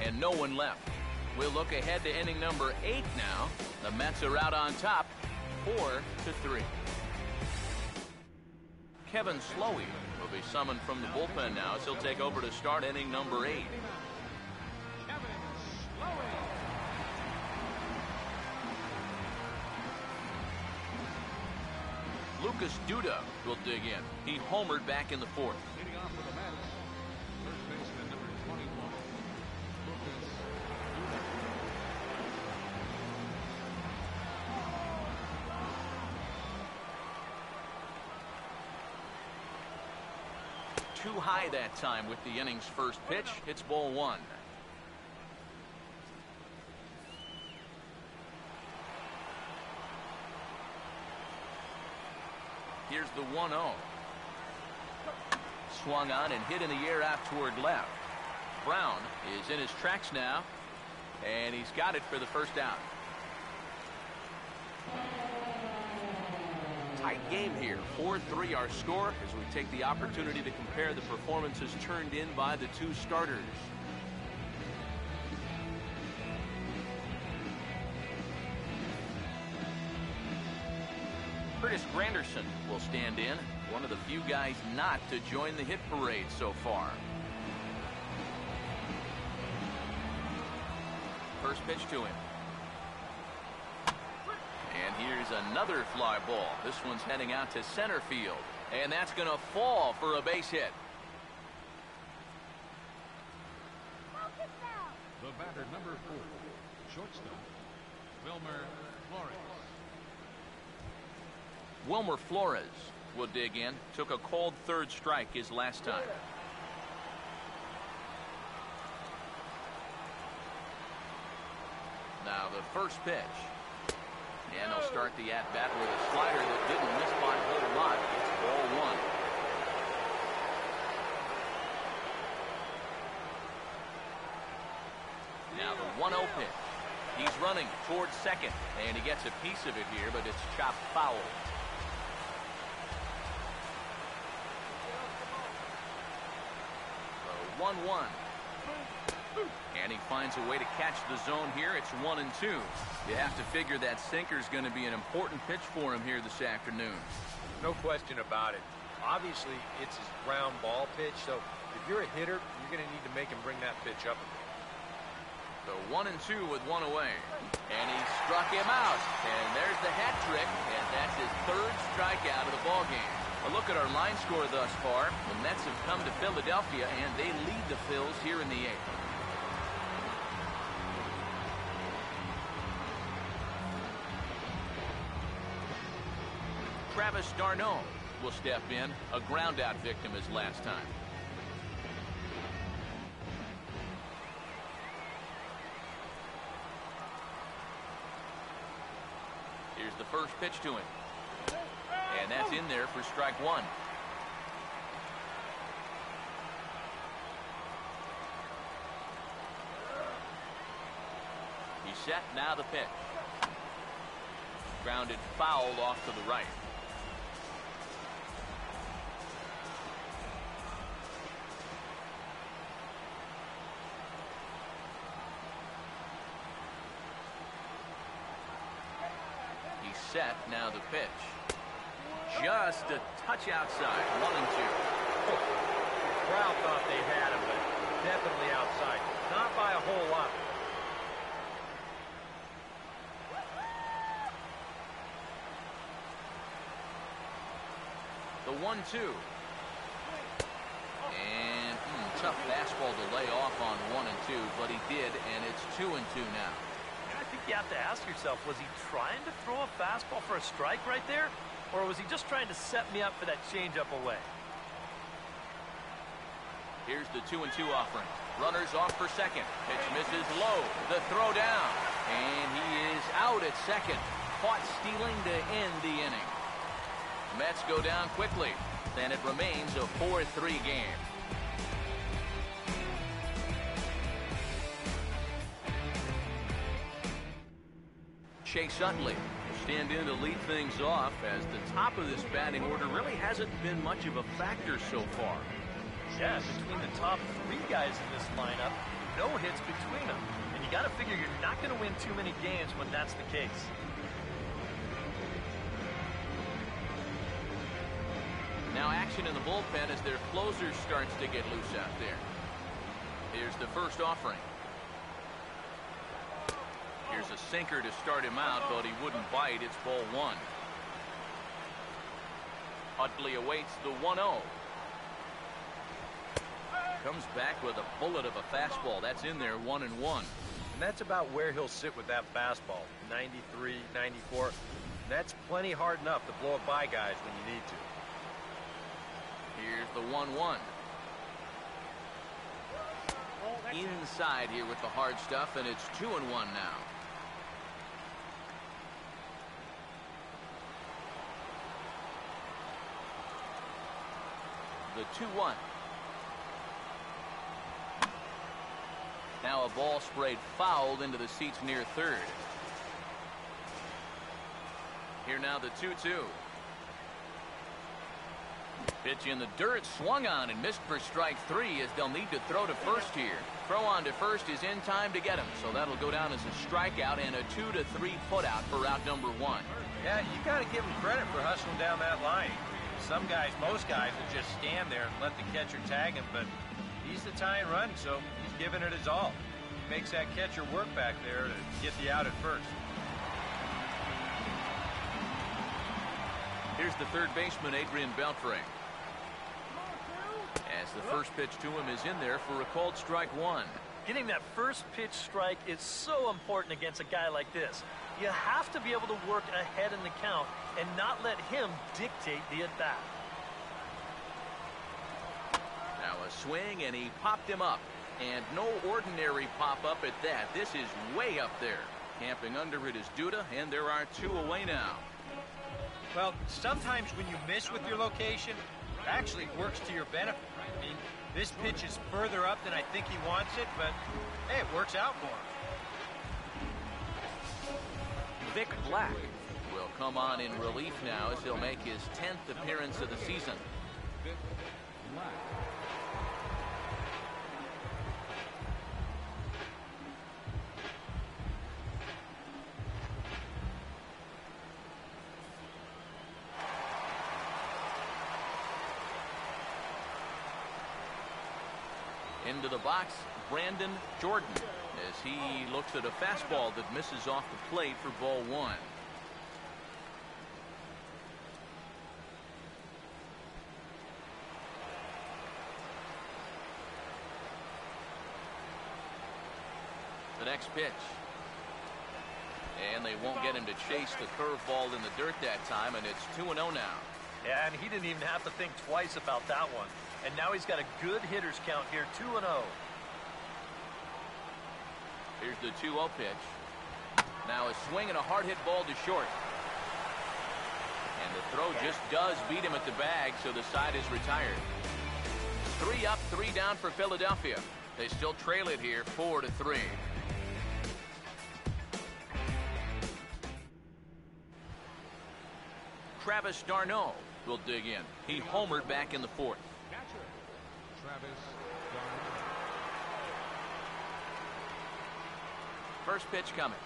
and no one left. We'll look ahead to inning number 8 now. The Mets are out on top, 4-3. Kevin Slowey will be summoned from the bullpen now as he'll take over to start inning number 8. Lucas Duda will dig in. He homered back in the 4th. Leading off for the Mets, first baseman number 21, Lucas too high that time with the inning's first pitch. It's ball one. Here's the 1-0. Swung on and hit in the air out toward left. Brown is in his tracks now, and he's got it for the first out. Tight game here. 4-3 our score as we take the opportunity to compare the performances turned in by the two starters. Curtis Granderson will stand in, one of the few guys not to join the hit parade so far. First pitch to him. And here's another fly ball. This one's heading out to center field. And that's going to fall for a base hit. The batter, number 4, shortstop, Wilmer Flores. Wilmer Flores will dig in. Took a called third strike his last time. Now the first pitch. And they'll start the at-bat with a slider that didn't miss by a whole lot. It's ball one. Now the 1-0 pitch. He's running towards second, and he gets a piece of it here, but it's chopped foul. The 1-1. And he finds a way to catch the zone here. It's 1-2. You have to figure that sinker's going to be an important pitch for him here this afternoon. No question about it. Obviously, it's his ground ball pitch, so if you're a hitter, you're going to need to make him bring that pitch up a bit. So 1-2 with one away. And he struck him out. And there's the hat trick, and that's his third strikeout of the ballgame. A look at our line score thus far. The Mets have come to Philadelphia, and they lead the Phils here in the 8th. Travis d'Arnaud will step in, a ground-out victim as last time. Here's the first pitch to him. And that's in there for strike one. He's set, now the pitch. Grounded foul off to the right. Set, now the pitch. Just a touch outside, 1-2. Crowd thought they had him, but definitely outside. Not by a whole lot. The 1-2. And tough fastball to lay off on 1-2, but he did, and it's 2-2 now. I think you have to ask yourself, was he trying to throw a fastball for a strike right there? Or was he just trying to set me up for that changeup away? Here's the 2-2 offering. Runners off for second. Pitch misses low. The throw down. And he is out at second. Caught stealing to end the inning. Mets go down quickly. And it remains a 4-3 game. Chase Utley will stand in to lead things off as the top of this batting order really hasn't been much of a factor so far. Yeah, between the top 3 guys in this lineup, no hits between them. And you got to figure you're not going to win too many games when that's the case. Now action in the bullpen as their closer starts to get loose out there. Here's the first offering. Here's a sinker to start him out, but he wouldn't bite. It's ball one. Utley awaits the 1-0. Comes back with a bullet of a fastball. That's in there, 1-1. And that's about where he'll sit with that fastball. 93, 94. And that's plenty hard enough to blow it by guys when you need to. Here's the 1-1. inside here with the hard stuff, and it's 2-1 now. The 2-1. Now a ball sprayed foul into the seats near third. Here now the 2-2. Pitch in the dirt, swung on and missed for strike 3 as they'll need to throw to first here. Throw on to first is in time to get him, so that'll go down as a strikeout and a 2-3 putout for out number 1. Yeah, you got to give him credit for hustling down that line. Some guys, most guys, will just stand there and let the catcher tag him, but he's the tying run, so he's giving it his all. He makes that catcher work back there to get the out at first. Here's the third baseman, Adrian Beltre. As the first pitch to him is in there for a called strike 1. Getting that first pitch strike is so important against a guy like this. You have to be able to work ahead in the count and not let him dictate the at-bat. Now a swing, and he popped him up. And no ordinary pop-up at that. This is way up there. Camping under it is Duda, and there are 2 away now. Well, sometimes when you miss with your location, it actually works to your benefit. I mean, this pitch is further up than I think he wants it, but hey, it works out for him. Vic Black will come on in relief now as he'll make his 10th appearance of the season. Vic Black. Into the box, Brandon Jordan, as he looks at a fastball that misses off the plate for ball 1. The next pitch. And they won't get him to chase the curveball in the dirt that time, and it's 2-0 now. Yeah, and he didn't even have to think twice about that one. And now he's got a good hitter's count here, 2-0. Here's the 2-0 pitch. Now a swing and a hard hit ball to short. And the throw just does beat him at the bag, so the side is retired. 3 up, 3 down for Philadelphia. They still trail it here, 4-3. Travis d'Arnaud will dig in. He homered back in the 4th. Catcher, Travis d'Arnaud. First pitch coming.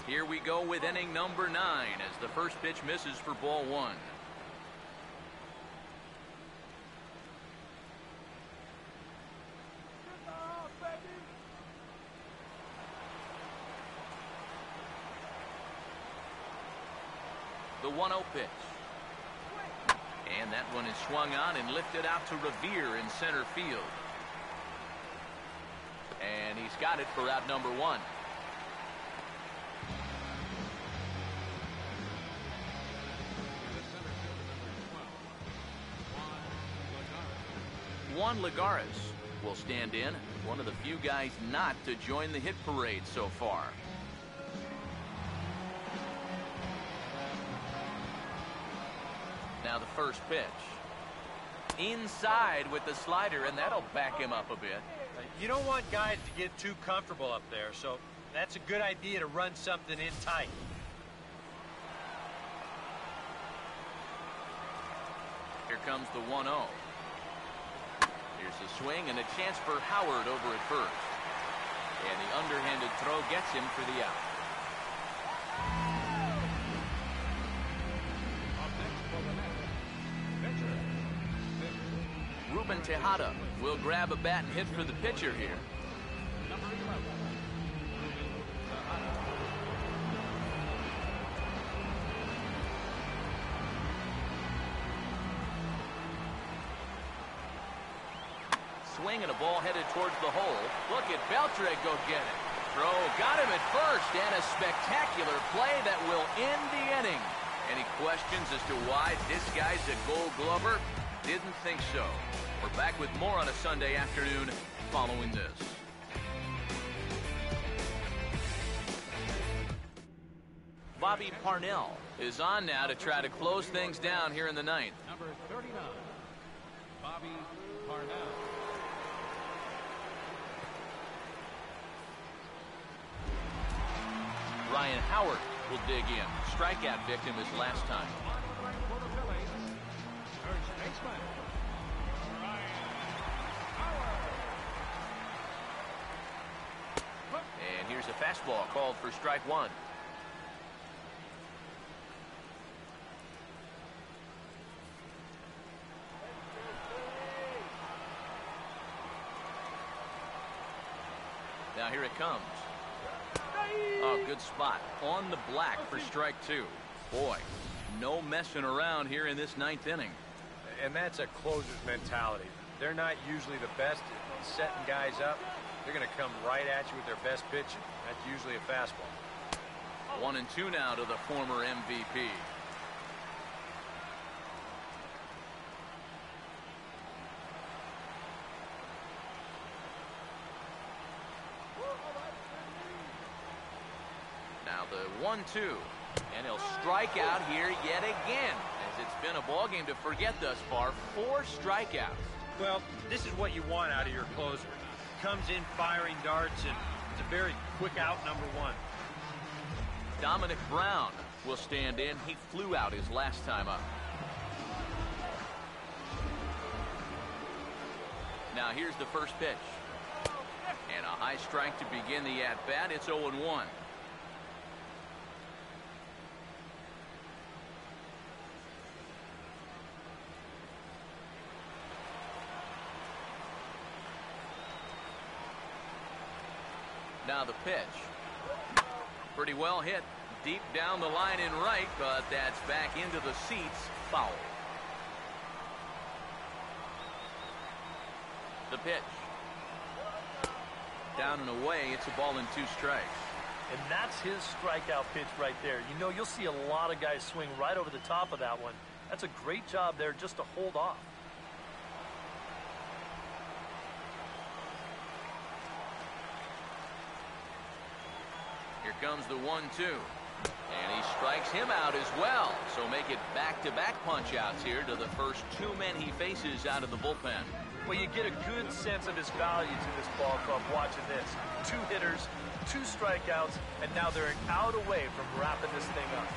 Here we go with inning number 9 as the first pitch misses for ball 1. The 1-0 pitch. And that one is swung on and lifted out to Revere in center field. And he's got it for out number 1. Juan Lagares will stand in, one of the few guys not to join the hit parade so far. Now the first pitch. Inside with the slider, and that'll back him up a bit. You don't want guys to get too comfortable up there, so that's a good idea to run something in tight. Here comes the 1-0. Here's the swing and a chance for Howard over at first. And the underhanded throw gets him for the out. Ruben Tejada will grab a bat and hit for the pitcher here. Number 11, Ruben Tejada. Swing and a ball headed towards the hole. Look at Beltre go get it. Throw got him at first, and a spectacular play that will end the inning. Any questions as to why this guy's a Gold Glover? Didn't think so. We're back with more on a Sunday afternoon following this. Bobby Parnell is on now to try to close things down here in the ninth. Number 39, Bobby Parnell. Ryan Howard will dig in. Strikeout victim his last time. For the Phillies, first baseman, Ryan Howard. And here's a fastball called for strike one. Now here it comes. Oh, good spot on the black for strike two. Boy, no messing around here in this ninth inning. And that's a closer's mentality. They're not usually the best at setting guys up. They're going to come right at you with their best pitch. That's usually a fastball. 1-2 now to the former MVP. Now the 1-2, and he'll strike out here yet again, as it's been a ball game to forget thus far. 4 strikeouts. Well, this is what you want out of your closer. Comes in firing darts, and it's a very quick out number one. Dominic Brown will stand in. He flew out his last time up. Now here's the first pitch. And a high strike to begin the at-bat. It's 0-1. Now the pitch. Pretty well hit deep down the line in right, but that's back into the seats. Foul. The pitch. Down and away. It's a ball and 2 strikes. And that's his strikeout pitch right there. You know, you'll see a lot of guys swing right over the top of that one. That's a great job there just to hold off. Here comes the 1-2. And he strikes him out as well. So make it back-to-back punch-outs here to the first 2 men he faces out of the bullpen. Well, you get a good sense of his value to this ball club watching this. 2 hitters, 2 strikeouts, and now they're out away from wrapping this thing up.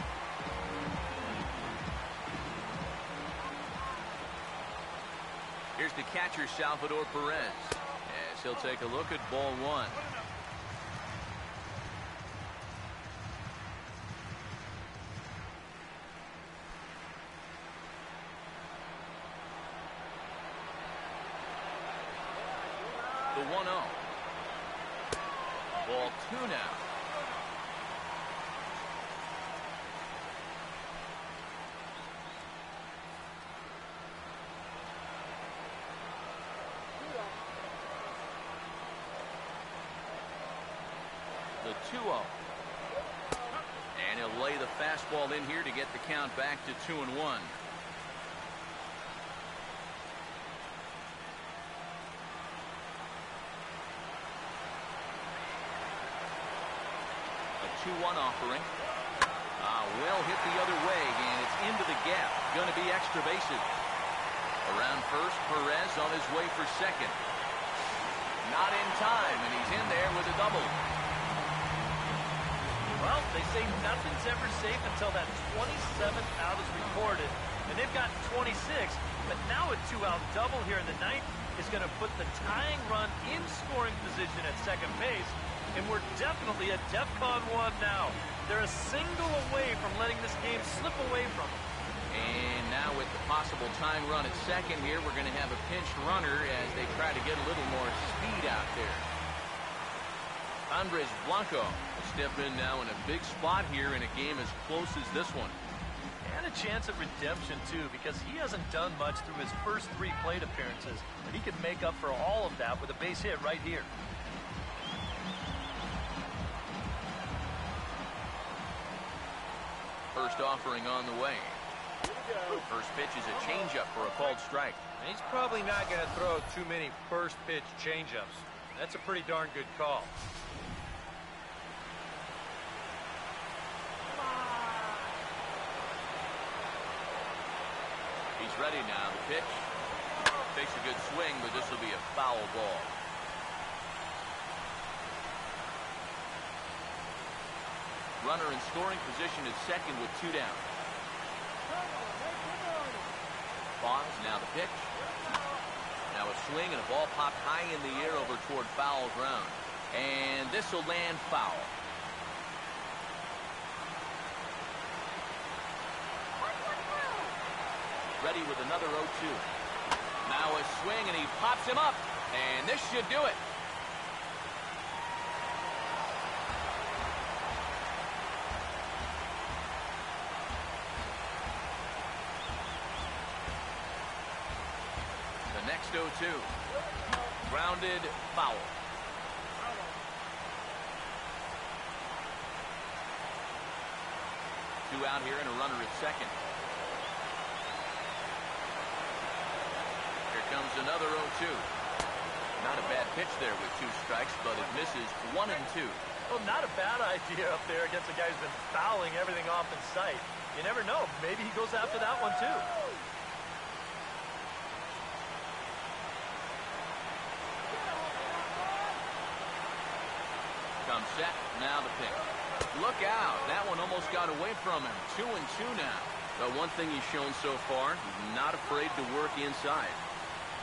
Here's the catcher, Salvador Perez, as he'll take a look at ball 1. The 1-0. Ball 2 now. The 2-0. And he'll lay the fastball in here to get the count back to 2-1. A 2-1 offering. Well hit the other way, and it's into the gap. Going to be extra bases. Around first, Perez on his way for second. Not in time, and he's in there with a double. Well, they say nothing's ever safe until that 27th out is recorded, and they've got 26, but now a 2-out double here in the ninth is going to put the tying run in scoring position at second base, and we're definitely at DEFCON 1 now. They're a single away from letting this game slip away from them. And now with the possible tying run at second here, we're going to have a pinched runner as they try to get a little more speed out there. Andres Blanco will step in now in a big spot here in a game as close as this one. And a chance at redemption, too, because he hasn't done much through his first 3 plate appearances. And he can make up for all of that with a base hit right here. First offering on the way. First pitch is a changeup for a called strike. And he's probably not going to throw too many first pitch changeups. That's a pretty darn good call. He's ready now. The pitch. Takes a good swing, but this will be a foul ball. Runner in scoring position at second with 2 down. Bonds, now the pitch. Now a swing and a ball popped high in the air over toward foul ground. And this will land foul. Ready with another 0-2. Now a swing and he pops him up. And this should do it. Next 0-2. Grounded, foul. Two out here and a runner at second. Here comes another 0-2. Not a bad pitch there with 2 strikes, but it misses 1 and 2. Well, not a bad idea up there against a guy who's been fouling everything off in sight. You never know. Maybe he goes after that one, too. Comes set, now the pitch. Look out, that one almost got away from him. 2 and 2 now. But one thing he's shown so far, he's not afraid to work inside.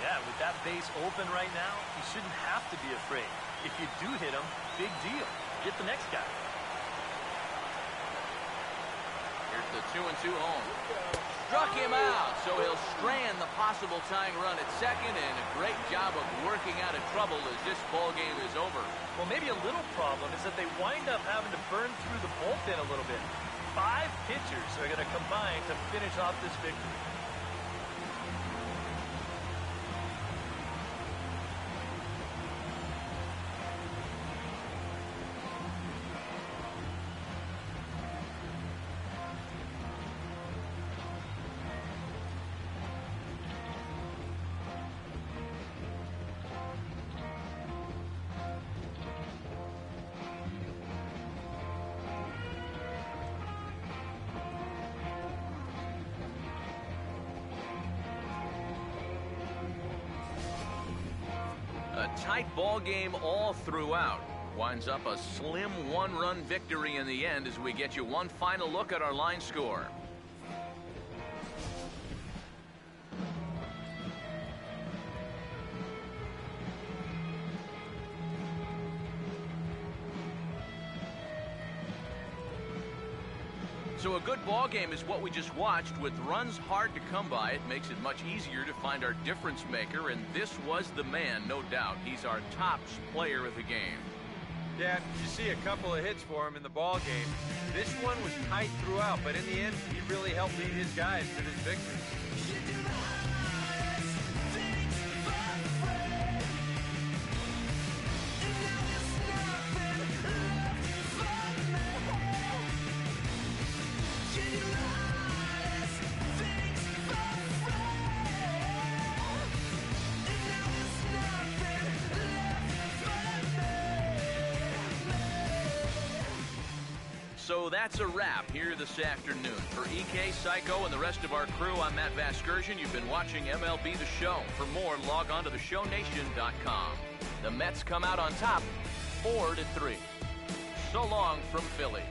Yeah, with that base open right now, he shouldn't have to be afraid. If you do hit him, big deal. Get the next guy. Here's the 2 and 2 home. Struck him out, so he'll strand the possible tying run at second, and a great job of working out of trouble as this ball game is over. Well, maybe a little problem is that they wind up having to burn through the bullpen a little bit. 5 pitchers are going to combine to finish off this victory. A tight ball game all throughout. Winds up a slim 1-run victory in the end as we get you one final look at our line score. So a good ball game is what we just watched. With runs hard to come by, it makes it much easier to find our difference maker, and this was the man, no doubt. He's our top player of the game. Yeah, you see a couple of hits for him in the ball game. This one was tight throughout, but in the end, he really helped lead his guys to this victory. So that's a wrap here this afternoon. For EK, Psycho, and the rest of our crew, I'm Matt Vasgersian. You've been watching MLB The Show. For more, log on to theshownation.com. The Mets come out on top, 4-3. So long from Philly.